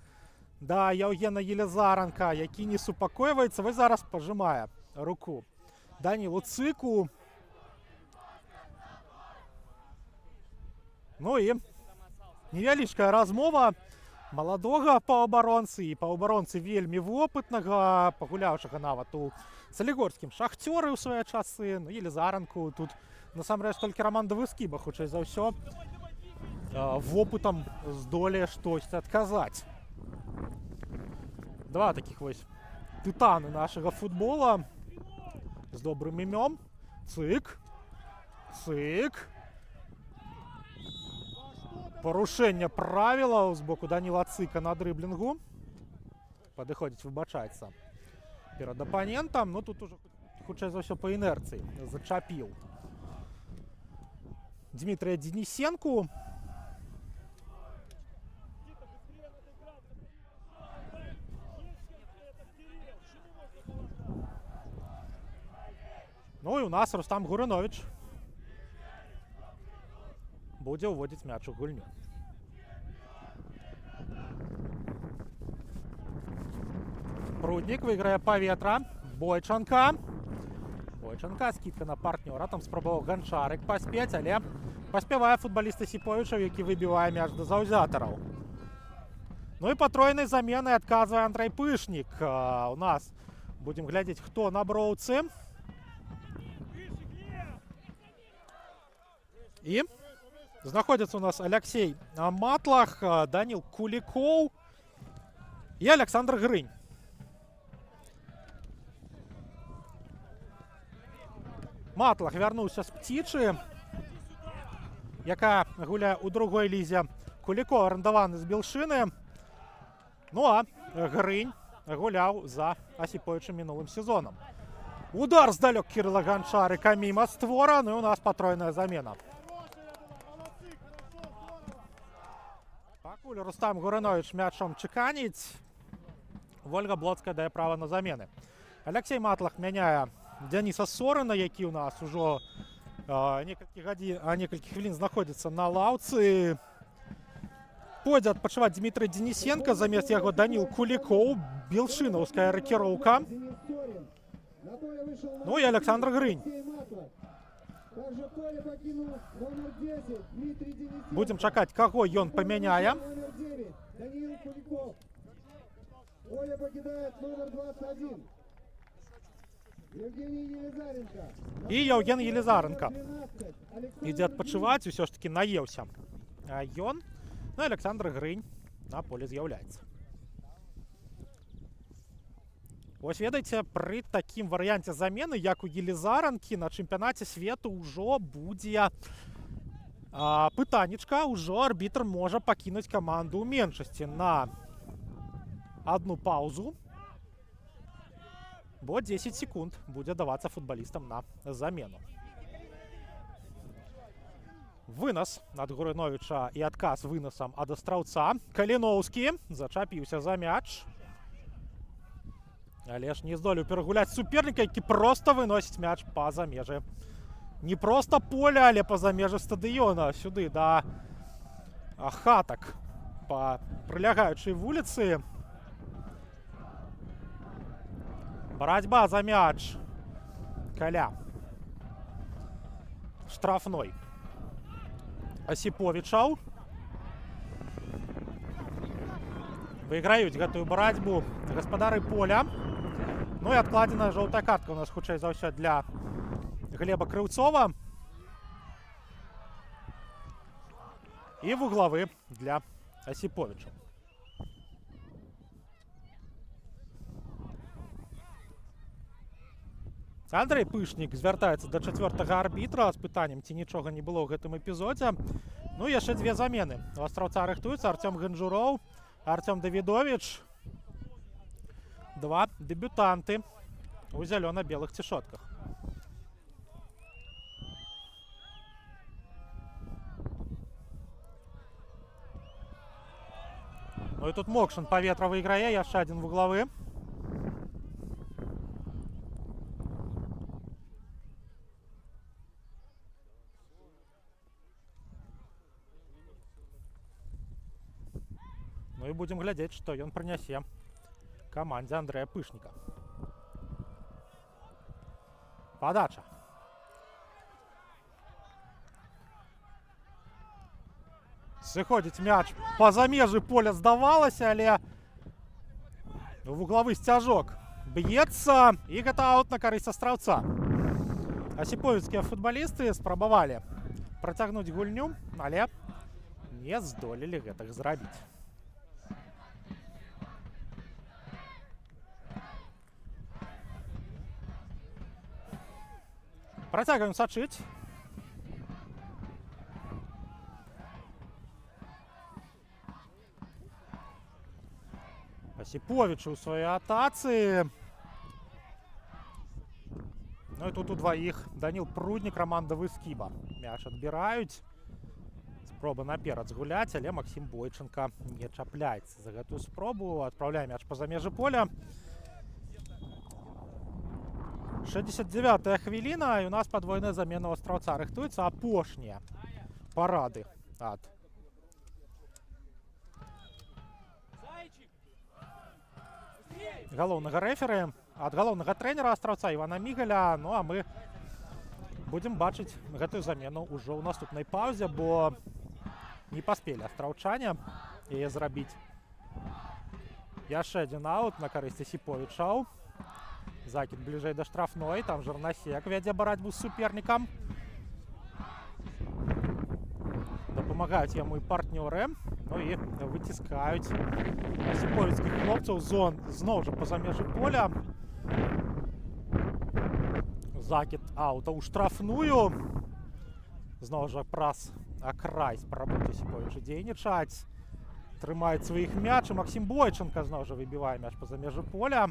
Да, Яўгена Елізаранка, які не супакойваецца. Вось зараз пажымае руку Данілу Цыку. Ну і невялічкая размова маладога паўабаронцы і паўабаронцы вельмі вопытнага, пагуляўшага нават у салігорскім Шахцёры ў свае часы. Ну, Елізаранку тут насамрэч толькі Роман Давыскіба, хутчэй за ўсё, вопытам здолее штосьці адказаць. Два такіх вось тытаны нашага футбола з добрым імём. Цык. Цык. Парушэнне правілаў з боку Даніла Цыка на дрыблінгу. Падыходзіць, выбачаецца перад апанентам. Ну тут ужо хутчэй за ўсё па інерцыі зачапіў Дмітрия Денисенку. Ну і у нас Рустам Гурыновіч будзе ўводзіць мяч у гульню. Пруднік выйграе паветра. Бойченко. Бойченко, скидка на партнёра. Там спрабаваў Ганчарык паспець, але паспявае футбаліст Осіповічаў, які выбівае мяч да заўзятараў. Ну і па тройнай замены адказвае Андрэй Пышнік. У нас будзем глядзець, хто на броўцы. І знаходзяцца у нас Алексей Матлах, Даніл Кулікоў і Александр Грынь. Матлах вярнуўся з Птічы, якая гуляе ў другой лізе. Кулікоў арандаваны з Белшыны. Ну а Грынь гуляў за Асіповічым мінулым сезонам. Удар здалёк Кірыла Ганчарыка міма створа, ну і у нас патройная замена. Пакуль Рустам Гурынович мячом чеканіць, Вольга Блоцкая дае права на замены. Алексей Матлах мяняе Дзяніса Сорына, які ў нас ужо некалькі хвілін знаходзіцца на лаўцы. Пойдзе адпачываць Дмітрый Денисенко, замест яго Даніл Кулікоў, белшынаўская ракіроўка. Ну і Александр Грынь. Будзем чакаць, каго ён памяняе. Оля покидает номер 21. Евгений Елизаренко. І Євген Елизаренко ідзе адпачываць, усё ж таки наеўся. А ён, ну, Александр Грынь на поле з'яўляецца. Вось ведаеце, пры такім варыянце замены, як у Елизаренкі, на чэмпіянаце свету ўжо будзе пытанечка, ўжо арбітр можа пакінуць каманду ў меншасці на одну паузу, бо 10 секунд будзе давацца футбалістам на замену. Вынос ад Гурыновича і адказ выносам ад Астраўца. Каліноўскі зачапіўся за мяч, але ж не здолеў перагуляць суперніка, які проста выносіць мяч па-за межы. Не проста поля, але па-за межы стадыёна, сюды да хатак па прылягаючай вуліцы. Барацьба за мяч каля штрафной Асіповічаў. Выйграюць гэтую барацьбу гаспадары поля. Ну і адкладзеная жоўтая картка у нас хутчэй за ўсё для Глеба Крыўцова. І вуглавы для Асіповіча. Андрей Пышнік звяртаецца да чацвёртага арбітра з пытаннем, ці нічога не было ў гэтым эпізодзе. Ну і яшчэ дзве замены. У Астраўца рыхтуецца Артём Ганжуроў, Артём Давідовіч. Два дэбютанты у зялёна-белых цішотках. Ну і тут Мокшин паветра выйграе, яшчэ адзін вуглавы. Ну і будзем глядзець, што ён прынясе камандзе Андрэя Пышніка. Падача. Сыходзіць мяч па-за межы поля, здавалася, але вуглавы сцяжок б'ецца, і гэта аут на карысць Астраўца. Асіповіцкія футбалісты спрабавалі працягнуць гульню, але не здолелі гэтага зрабіць. Працягваем сачыць. Асіповіч у сваёй атацы. Ну і тут у дваіх Даніл Пруднік, Роман Давыскіба. Мяч адбіраюць. Спроба наперад згуляць, але Максім Бойченка не чапляецца за гэтую спробу. Адпраўляе мяч па-за межы поля. 69-я хвіліна, і у нас падвойная замена ў Астраўца. Рыхтуецца апошнія парады ад галоўнага рэферы, ад галоўнага трэнера Астраўца Івана Мігаля. Ну а мы будзем бачыць гэтую замену ўжо ў наступнай паўзе, бо не паспелі астраўчане яе зрабіць. Яшчэ адзін аут на карысць Асіповічаў. Закид бліжэй да штрафной, там Жырнасек вядзе барацьбу з супернікам. Дапамагаюць яму і партнёры, ну і выціскаюць асіповіцкіх хлопцаў зноў жа па-за межы поля. Закид аута ў штрафную. Зноў жа праз акрай спрабуюць Асіповічы дзейнічаць. трымаюць сваіх мяч. І Максім Бойченка зноў жа выбівае мяч па-за межы поля.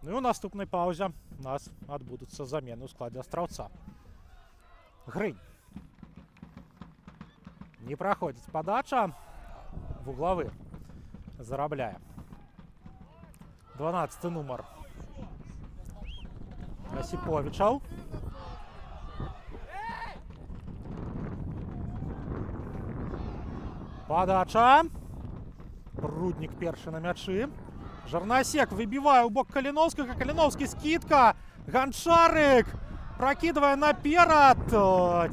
Ну і ў наступнай паўзе у нас адбудуцца замены ў складзе астраўца. Грынь. Не праходзіць падача. Вуглавы зарабляе. 12 нумар Асіповічаў. Падача. Пруднік першы на мячы. Жарнасек выбівае ў бок Каліноўскага. Каліноўскі скідка. Ганчарык пракідвае наперад.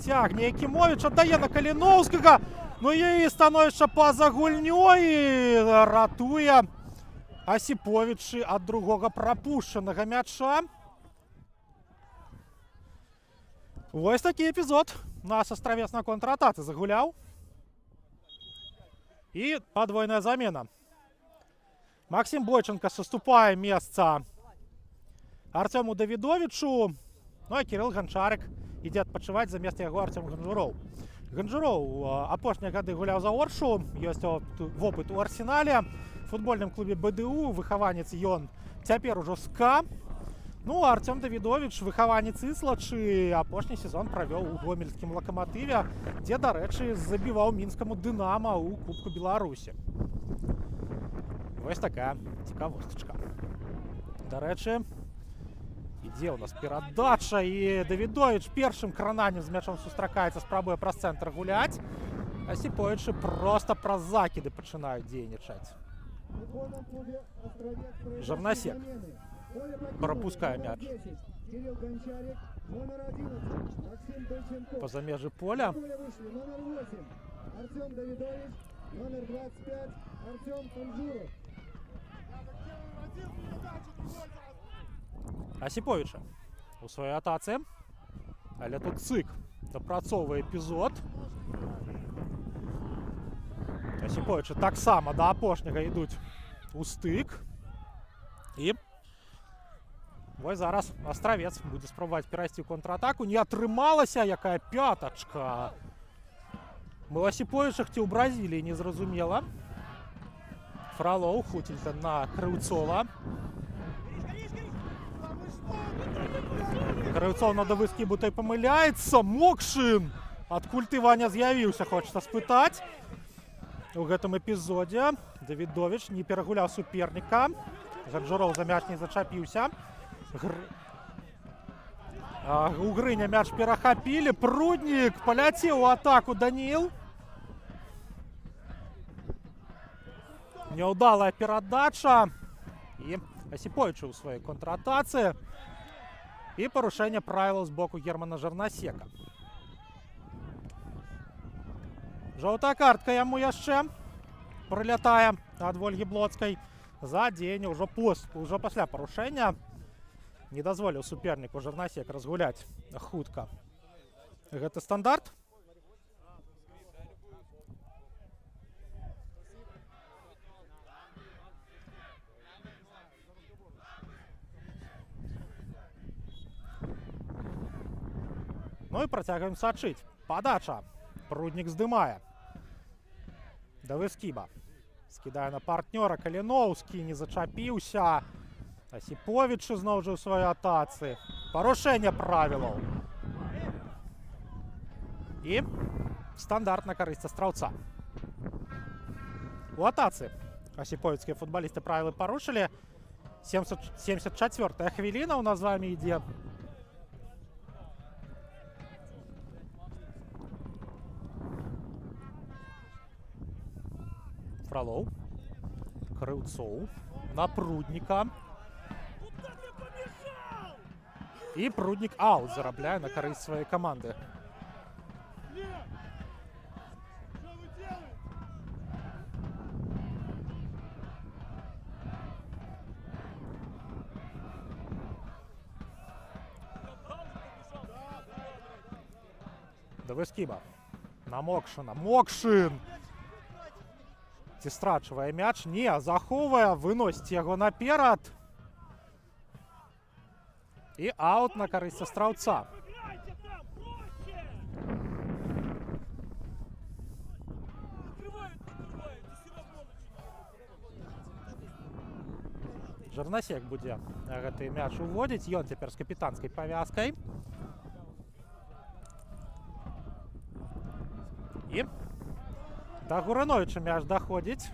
Цягне Якімовіч, аддае на Каліноўскага. Ну і становішча па-за гульнёй. Ратуе Асіповічы ад другога прапушчанага мяча. Вось такі эпізод. Наш Астравец на контратацы загуляў. І падвойная замена. Максім Бойченка саступае месца Артёму Давідовічу. Ну а Кірыл Ганчарык ідзе адпачываць замест яго Артём Ганжуроў. Ганжуроў апошнія гады гуляў за Оршу. Ёсць вопыт у Арсенале, футбольным клубе БДУ, выхаванец ён цяпер ужо СКА. Ну а Артём Давідовіч, выхаванец Іслачы, апошні сезон правёў у гомельскім Лакаматыве, дзе, дарэчы, забіваў мінскаму Дынама ў Кубку Беларусі. Вось такая цікавостачка. Дарэчы, ідзе ў нас перадача, і Давідовіч першым крананнем з мячом сустракаецца, спрабуе праз цэнтр гуляць. Асіповічы проста праз закіды пачынаюць дзейнічаць. Жарнасек пропускае мяч па-за межы поля. Артём Давидович, номер 25, Артём Танжуров. Асіповіча у сваёй атацы, але тут цык дапрацоўвае эпізод. Асіповічы таксама да апошняга ідуць у стык. І вось зараз Астравец будзе спрабаваць перайсці ў контратаку. Не атрымалася, якая пятачка. Мы ў Асіповічах ці ў Бразіліі, незразумела. Фролоў хуціць на Крыўцова. Крыўцов на давыскібу той памыляецца. Мокшын! Адкуль ты, Ваня, з'явіўся, хочацца спытаць. У гэтым эпізодзе Давідовіч не перагуляў суперніка. Ганжуроў за мяч не зачапіўся. У Грыня мяч перахапілі. Пруднік паляцеў у атаку Даніл. Няўдалая перадача. І Асіповічу ў сваёй контратацы. І парушэнне правілаў з боку Германа Жарнасека. Жоўтая картка яму яшчэ прылятае ад Вольгі Блоцкай за дзеянне ўжо пасля парушэння. Не дазволіў суперніку Жарнасек разгуляць хутка. Гэта стандарт. Ну і працягваем сачыць. Падача. Пруднік здымае. Давыскіба. Скідае на партнёра. Каліноўскі не зачапіўся. Асіповіч зноў жа ў сваёй атацы. Парушэнне правілаў. І стандарт на карысць Астравца. У атацы асіповіцкія футбалісты правілы парушылі. 74-я хвіліна ў нас з вамі ідзе. Фролоў. Крыўцоў. На Прудніка. І Пруднік аут зарабляе на карысць сваёй каманды. Давыскіба. На Мокшына. Мокшын! Ці страчвае мяч? Не, захоўвае, выносіць яго наперад. І аут на карысць Астравца. Жирнасек будзе гэты мяч уводзіць. Ён цяпер з капітанскай павязкай. І да Гурановича мяч даходзіць.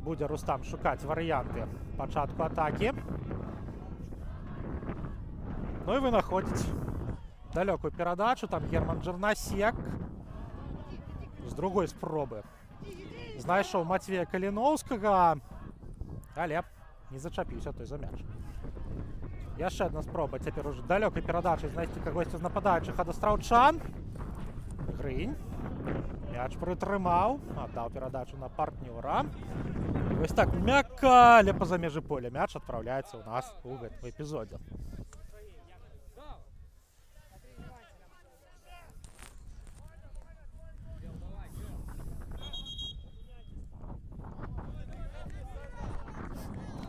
Будзе Рустам шукаць варыянты пачатку атакі. Ну і вынаходзіць далёкую перадачу. Там Герман Жирнасек. З другой спробы знайшоў Матвея Каліноўскага, але не зачапіўся той за мяч. Яшчэ адна спроба цяпер уже далёкай перадачай знайсці кагосьці з нападаючых ад астраўчан. Грынь. Мяч прытрымаў, аддаў перадачу на партнёра. Вось так мякка, але па-за межы поля мяч адпраўляецца ў нас у гэтым эпізодзе.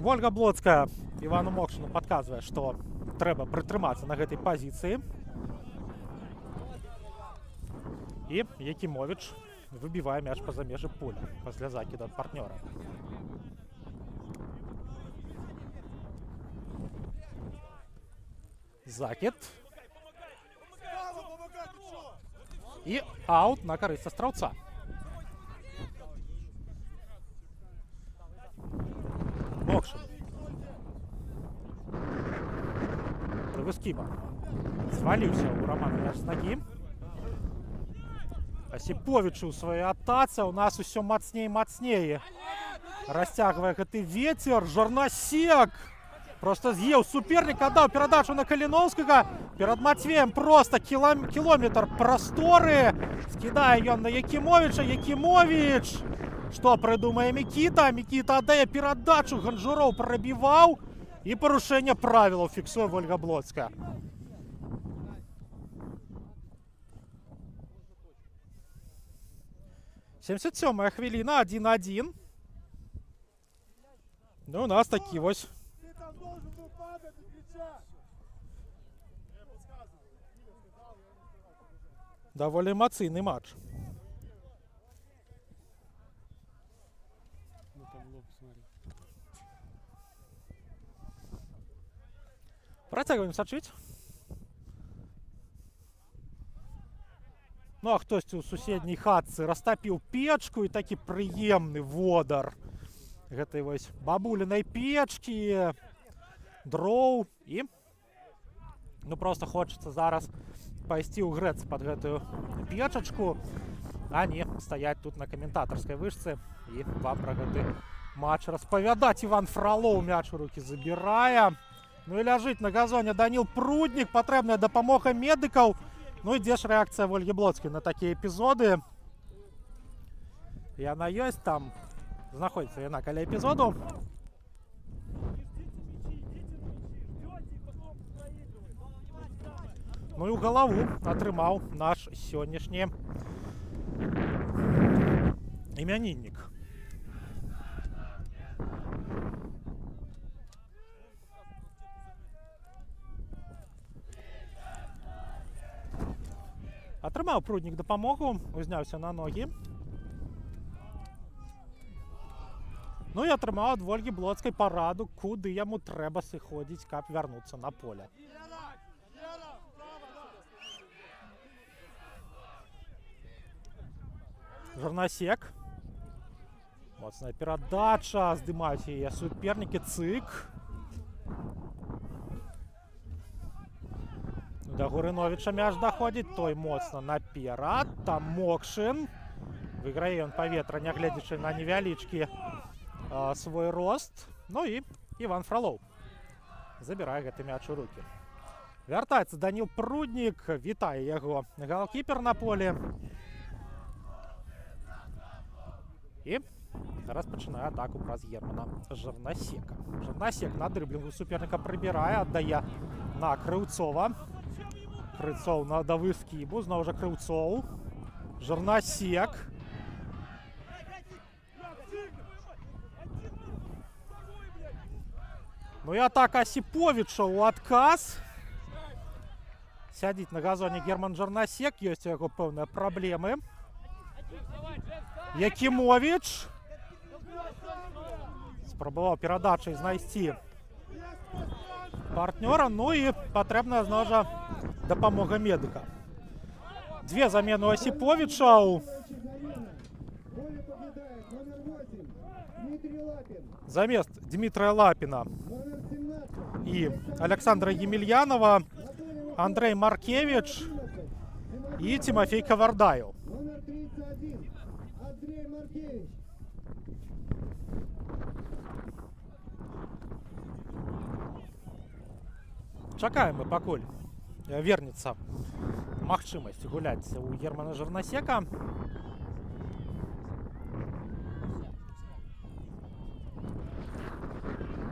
Вольга Блоцкая Івану Мокшину падказвае, што трэба прытрымацца на гэтай пазіцыі. І Якімовіч выбівае мяч па-за межы поля пасля закіду ад партнёра. Закід. І аут на карысць астраўца. Мокшин. Прывыскіма. Зваліўся ў Рамана мяч з нагі. Асіповічу ў сваёй атацы. У нас усё мацней і мацнее. Расцягвае гэты вецер. Жирнасек. Просто з'еў суперніка, аддаў перадачу на Каліноўскага. Перад Матвеем просто кілометр прасторы. Скідае ён на Якімовіча. Якімовіч. Што прыдумае Мікіта? Мікіта аддае перадачу. Ганжуроў прабіваў. І парушэнне правілаў фіксуе Вольга Блоцкая. «77-я хвіліна, 1-1. Ну, у нас такі вось даволі эмацыйны матч. Працягваем сачыць. Ну, а хтосьці ў суседняй хатцы растапіў печку і такі прыемны водар гэтай вось бабулінай печкі, дроў. І ну просто хочацца зараз пайсці ўгрэцца пад гэтую печачку, а не стаяць тут на каментатарскай вышцы і вам пра гэты матч распавядаць. Іван Фролоў мяч у рукі забірае. Ну і ляжыць на газоне Даніл Пруднік. Патрэбная дапамога медыкаў. Ну і дзе ж рэакцыя Вольгі Блоцкай на такія эпізоды? Яна ёсць там. Знаходзіцца яна каля эпізоду. Ну і ў галаву атрымаў наш сённяшні імяніннік. Атрымаў Пруднік дапамогу, узняўся на ногі. Ну і атрымаў ад Вольгі Блоцкай параду, куды яму трэба сыходзіць, каб вярнуцца на поле. Жирнасек. Моцная перадача, здымаюць яе супернікі. Цык. Да Гурановича мяч даходзіць, той моцна наперад. Там Мокшин. Выйграе ён паветра, нягледзячы на невялічкі свой рост. Ну і Іван Фролоў забірае гэты мяч у рукі. Вяртаецца Даніл Пруднік, вітае яго галкіпер на поле. І распачынае атаку праз Германа Жирнасека. Жирнасек на дрыблінгу суперніка прыбірае, аддае на Крыўцова. Крыцоў на давы скібу, зноў жа Крыўцоў. Жирнасек. Ну і атака Асіповіча ў адказ. Сядзіць на газоне Герман Жирнасек, ёсць у яго пэўныя праблемы. Якімовіч. Спробував перадачай знайсці партнёра. Ну і патрэбная зноў жа дапамога медыка. Две замены у Осиповича. Поле покидает номер 8 Дмитрий Лапин. Замест Дмитрия Лапина Номер 17 и Александра Емельянова Андрей Маркевич и Тимофей Ковардаев. Номер 31 Андрей Маркевич. Чакаем мы, пакуль вернется магчымасць гуляць у Германа Жырнасека.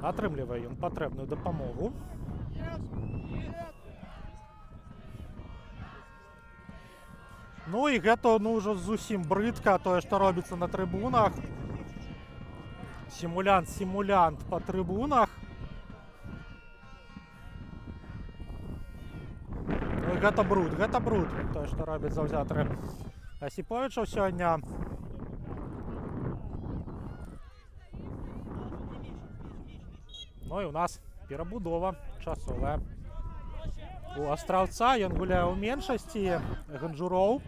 Атрымлівае ён патрэбную дапамогу. Ну і гэта ўжо зусім брыдка тое, што робіцца на трыбунах. Сімулянт па трыбунах. Ну і гэта бруд, тое, што робяць заўзятары Осиповичаў сёння. Ну і у нас перабудова часовая. У Астраўца ён гуляе ў меншасці. Ганджуроў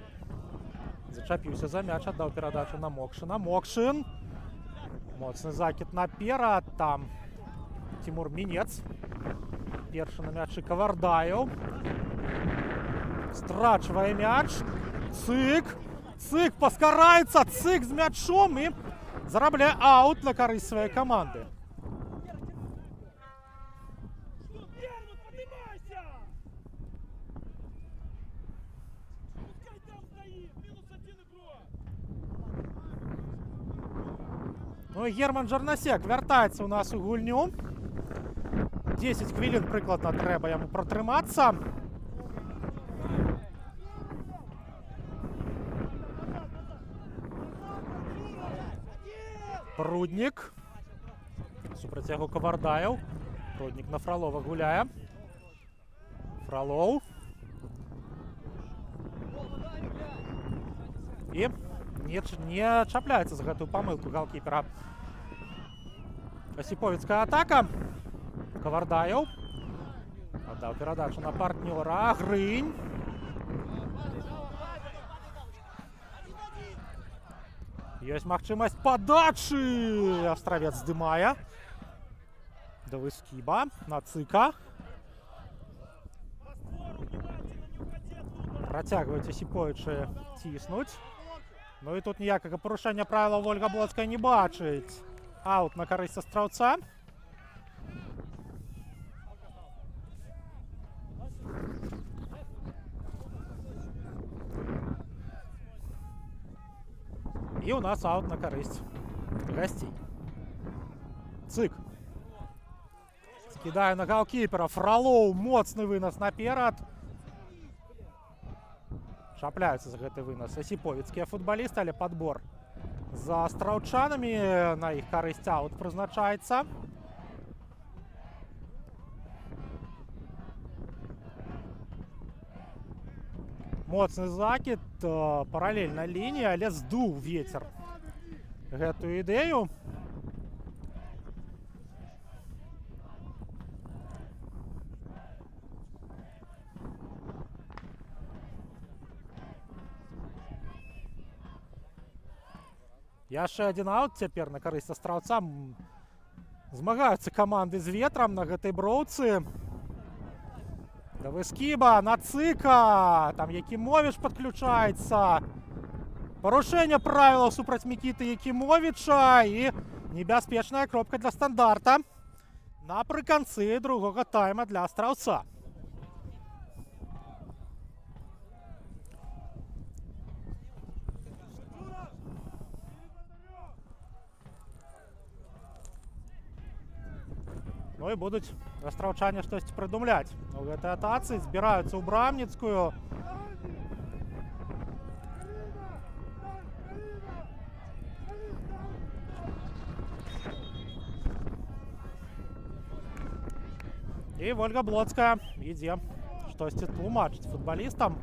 зачапіўся за мяч, аддаў перадачу на Мокшына. Мокшын. Моцны закід наперад. Там Тимур Минец. Першы на мячы Ковардаев. Страчвае мяч. Цык. Цык паскараецца. Цык з мячом і зарабляе аут на карысць сваёй каманды. Герман, поднимайся! Пускай там стоит! Минус 1 игрок! Ну і Герман Жырнасек вяртаецца ў нас у гульню. 10 хвілін прыкладна трэба яму пратрымацца. Пруднік. Супраць яго Ковардаев. Пруднік на Фролова гуляе. Фролов. І не чапляецца за гэтую памылку галкіпера. Осиповицкая атака. Ковардаев. Аддаў перадачу на партнёра. Грынь. Ёсць магчымасць падачы. Астравец здымае. Давыскіба на Цыка. Працягваюць Осиповичы ціснуць. Ну і тут ніякага парушэння правілаў Ольга Блоцкая не бачыць. Аут на карысць Астраўца. І у нас аут на карысць гасцей. Цык. Скідае на галкіпера. Фролов. Моцны вынос наперад. Чапляюцца за гэты вынос осиповицкія футбалісты, але падбор за астраўчанамі. На іх карысць аут прызначаецца. Моцны закід, паралельна лінія, але здуў вецер гэтую ідэю. Яшчэ адзін аут цяпер на карысць Астраўца. Змагаюцца каманды з ветрам на гэтай броўцы. Давыскіба на Цыка. Там Якімовіч падключаецца. Парушэнне правілаў супраць Мікіты Якімовіча і небяспечная кропка для стандарта напрыканцы другога тайма для Астраўца. Ну і будуць астраўчане штосьці прыдумляць. У гэтай атацы збіраюцца ў Брамніцкую. І Ольга Блоцкая ідзе штосьці тлумачыць футбалістам.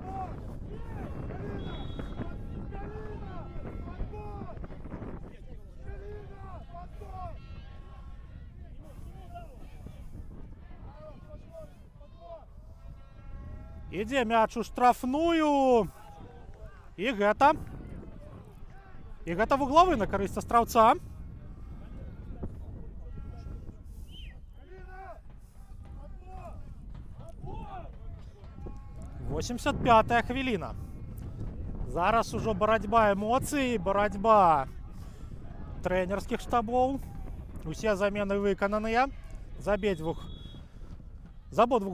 Ідзе мяч у штрафную. І гэта вуглавы на карысць астраўца. — 85-я хвіліна. Зараз ужо барацьба эмоцый, барацьба трэнерскіх штабоў. Усе замены выкананыя з абодвух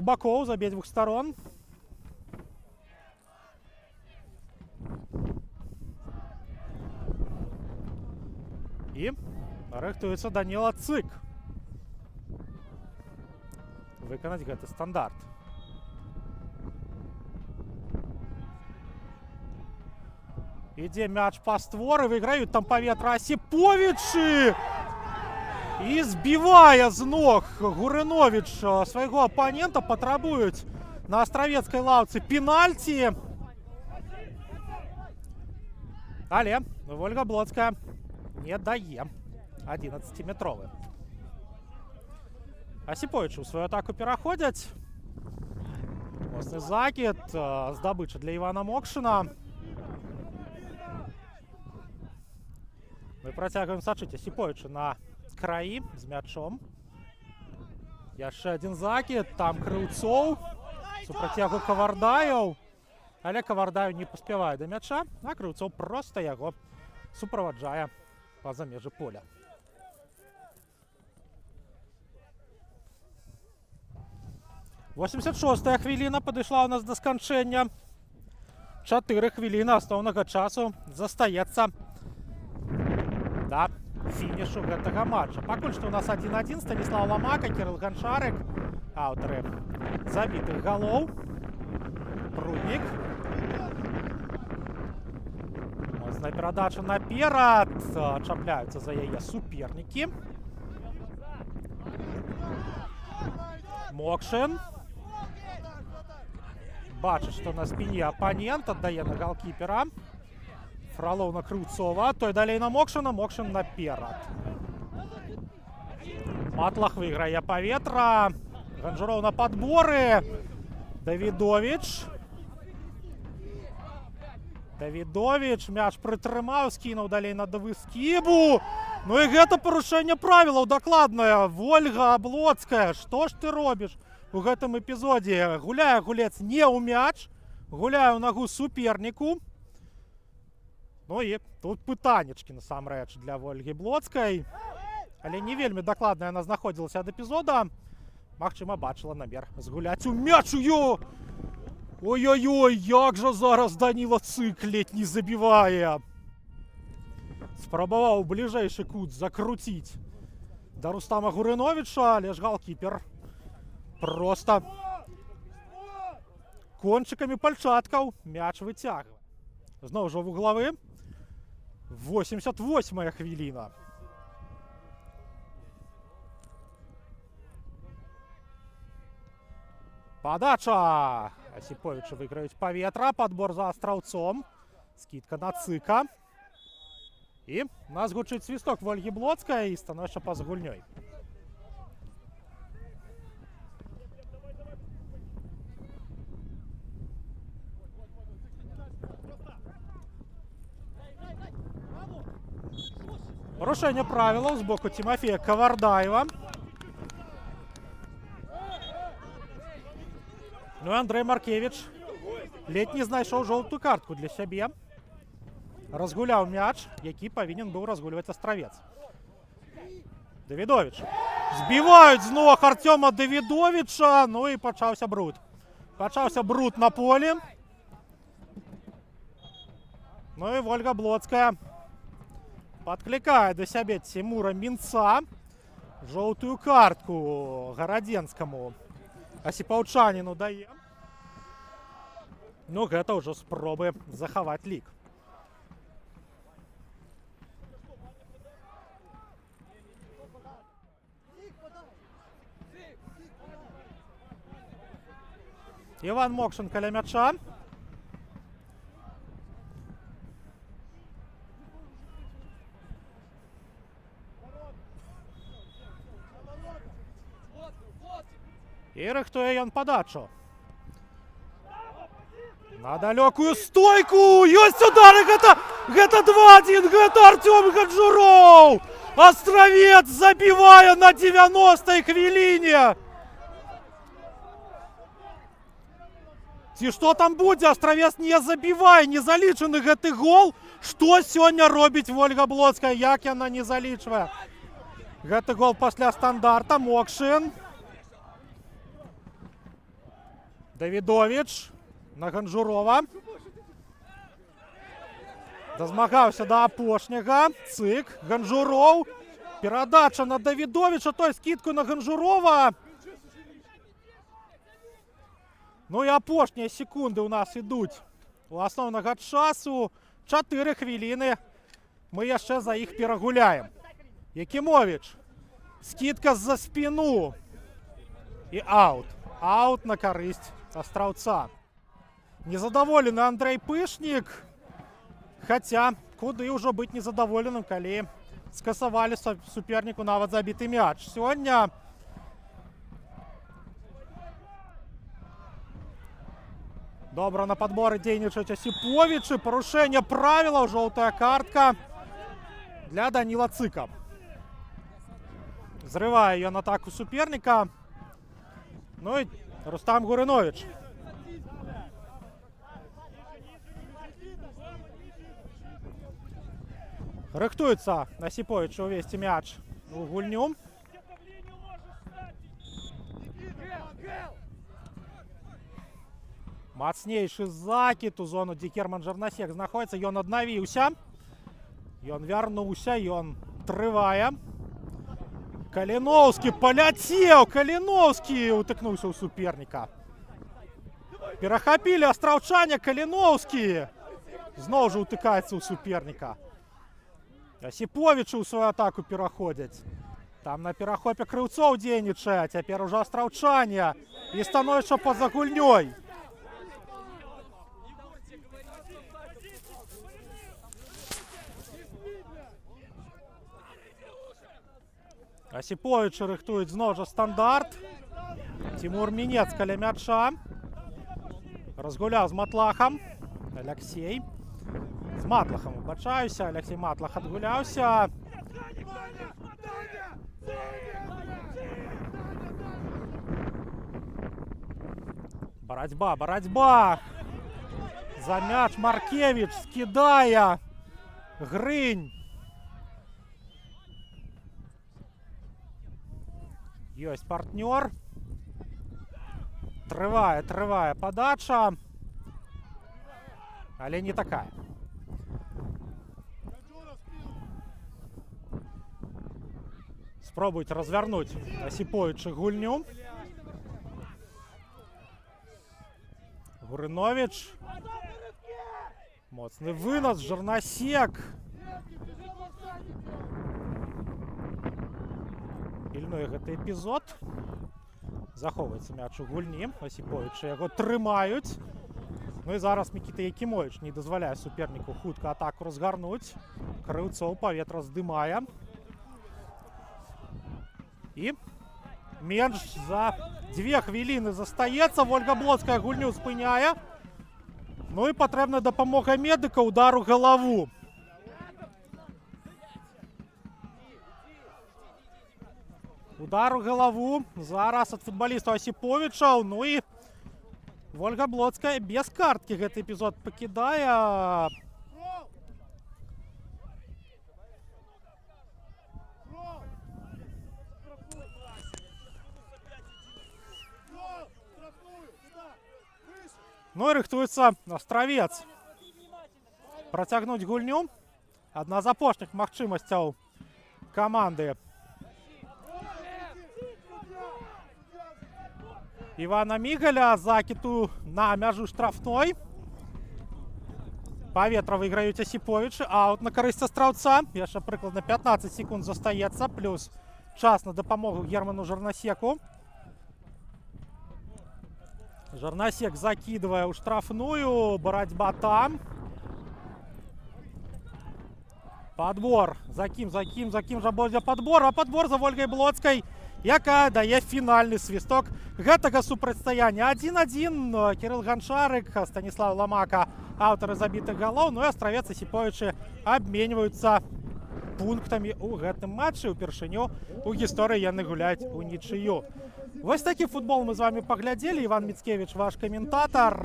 бакоў, з абедзвюх старон. І рыхтуецца Даніла Цык выканаць гэты стандарт. Ідзе мяч па створы, выйграюць там паветра Асіповічы. І збівае з ног Гурыновіч свайго апанента, патрабуюць на астравецкай лаўцы пенальці. Але Вольга Блоцкая не дае 11-метровы. Асіповічы ў сваю атаку пераходзяць. Моцны закід, здабыча для Івана Мокшына. Мы працягваем сачыць. Асіповічы на краі з мячом. Яшчэ адзін закід, там Крыўцоў супраць яго Кавардаяў. Але Кавардаю не паспявае да мяча, а Крыўцоў проста яго суправаджае па-за межы поля. — 86-я хвіліна падышла ў нас да сканчэння. 4 хвіліны асноўнага часу застаецца да фінішу гэтага матча. Пакуль што ў нас 1-1. Станіслав Ламака, Кірыл Ганчарык, аўтары забітых галоў. Пруднік. Моцная перадача наперад. Чапляюцца за яе супернікі. Мокшын. Бачыць, што на спіне апанент, аддае на галкіпера. Фролов на Крыўцова, той далей на Мокшына, Мокшын наперад. Матлах выйграе паветра. Ганжароў на падборы. Давідовіч. Мяч прытрымаў, скінуў далей на Давыскібу. Ну і гэта парушэнне правілаў дакладнае. Вольга Блоцкая, што ж ты робіш у гэтым эпізодзе? Гуляе гулец не ў мяч, гуляе ў нагу суперніку. Ну і тут пытанечкі насамрэч для Вольгі Блоцкай. Але не вельмі дакладна яна знаходзілася ад эпізода. Магчыма, бачыла намер згуляць у мяч ее. Ой-ой-ой, як жа зараз Даніла Цык ледь не забівае. Спрабаваў бліжэйшы кут закруціць да Рустама Гурыновіча, але ж галкіпер проста кончыкамі пальчаткаў мяч выцягвае. Зноў жа вуглавы. 88-я хвіліна. Падача. Асіповічы выйграюць паветра. Падбор за астраўцом. Скідка на Цыка. І у нас гучыць свісток Вольгі Блоцкай і становішча па-за гульнёй. Парушэнне правілаў з боку Тимофея Кавардаева. Ну і Андрэй Маркевіч ледь не знайшоў жоўтую картку для сябе. Разгуляў мяч, які павінен быў разгульваць астравец. Давідовіч. Збіваюць з ног Артёма Давідовіча. Ну і пачаўся бруд. Пачаўся бруд на полі. Ну і Вольга Блоцкая падклікае да сябе Цімура Мінца. Жоўтую картку Гарадзенскаму асіпаўчаніну дае. Ну гэта ўжо спробы захаваць лік. Іван Мокшын каля мяча. І рыхтуе ён падачу. На далекую стойку! Есть удар! Гэта 2-1! Гэта Артем Ганжуров! Островец забивае на 90-й хвіліне! Ці што там будзе? Островец не забівае, не залічаны гэты гол. Што сёння робіць Вольга Блоцкая? Як яна не залічвае? Гэты гол пасля стандарта. Мокшин. Давідович на Ганжурова. Дазмагаўся да апошняга. Цык. Ганжуров. Перадача на Давідовича. Той скидку на Ганжурова. Ну і апошнія секунды у нас ідуць у асноўнага часу. 4 хвіліны. Мы яшчэ за іх перагуляем. Якімовіч. Скидка за спину. І аут. Аут на карысць астраўца. Незадаволены Андрей Пышнік. Хаця, куды ўжо быць незадаволеным, калі скасавалі суперніку нават забіты мяч. Сёння добра на подборы дзейнічаюць Асіповічы. Парушэнне правілаў, жоўтая картка для Даніла Цыка. Зрывае ён атаку суперніка. Ну і Рустам Гурынович. Рыхтуецца Асіповіч увесці мяч у гульню. Мацнейшы закід у зону, дзе Герман Жарнасек знаходіцца. Ён аднавіўся. Ён вярнуўся, ён трывае. Каліноўскі паляцеў! Каліноўскі утыкнуўся ў суперніка. Перахапілі астраўчане. Каліноўскі зноў жа утыкаецца ў суперніка. Асіповічы ў сваю атаку пераходзяць. Там на перахопе Крыўцоў дзейнічае. Цяпер ужо астраўчане. І становішча па-за гульнёй. Асіповічы рыхтуюць зноў жа стандарт. Тимур Мінец каля мяча. Разгуляў з Матлахам. Алексей. З Матлахам выбачаюся. Алексей Матлах адгуляўся. Барацьба, барацьба. За мяч Маркевіч скідае. Грынь. Ёсць партнёр. Трывае падача. Але не такая. Спробуйте развярнуць Асіповічы гульню. Гурынович. Моцны вынос. Жарнасек. Пільнуе гэты эпізод. Захоўваецца мяч у гульні. Асіповічы яго трымаюць. Ну і зараз Мікіта Якімовіч не дазваляе суперніку хутка атаку разгарнуць. Крыўцоў паветра здымае. І менш за 2 хвіліны застаецца. Вольга Блоцкая гульню спыняе. Ну і патрэбна дапамога медыка, удар у галаву. Удар у галаву зараз ад футбалістаў Асіповічаў. Ну і Вольга Блоцкая без карткі гэты эпізод пакідае. Ну і рыхтуецца Астравец працягнуць гульню. Адна з апошніх магчымасцяў каманды Івана Мігаля. Закіту на мяжу штрафной. Паветра выйграюць Асіповічы. Аут на карысць астраўца. Яшчэ прыкладна 15 секунд застаецца. Плюс час на дапамогу Герману Жарнасеку. Жарнасек закидывае ў штрафную. Барацьба там. Подбор. За кім жа будзе падбор? А падбор за Вольгай Блоцкай. якая дае фінальны свісток гэтага супрацьстаяння. 1-1. Кирилл Ганчарык, Станіслав Ламака, аўтары забітых галоў. Ну і Астравец і Сіповічы абменьваюцца пунктамі ў гэтым матчы. Упершыню у гісторыі яны гуляюць у нічыю. Вось такі футбол мы з вами паглядзелі. Іван Міцкевіч, ваш каментатар.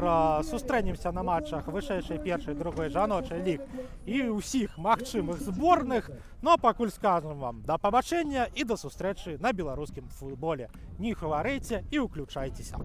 Сустрэнемся на матчах вышэйшай першай, другой жаночай ліг і ўсіх магчымых зборных. Ну а пакуль скажам вам да пабачэння і да сустрэчы на беларускім футболе. Не хварэйце і ўключайцеся.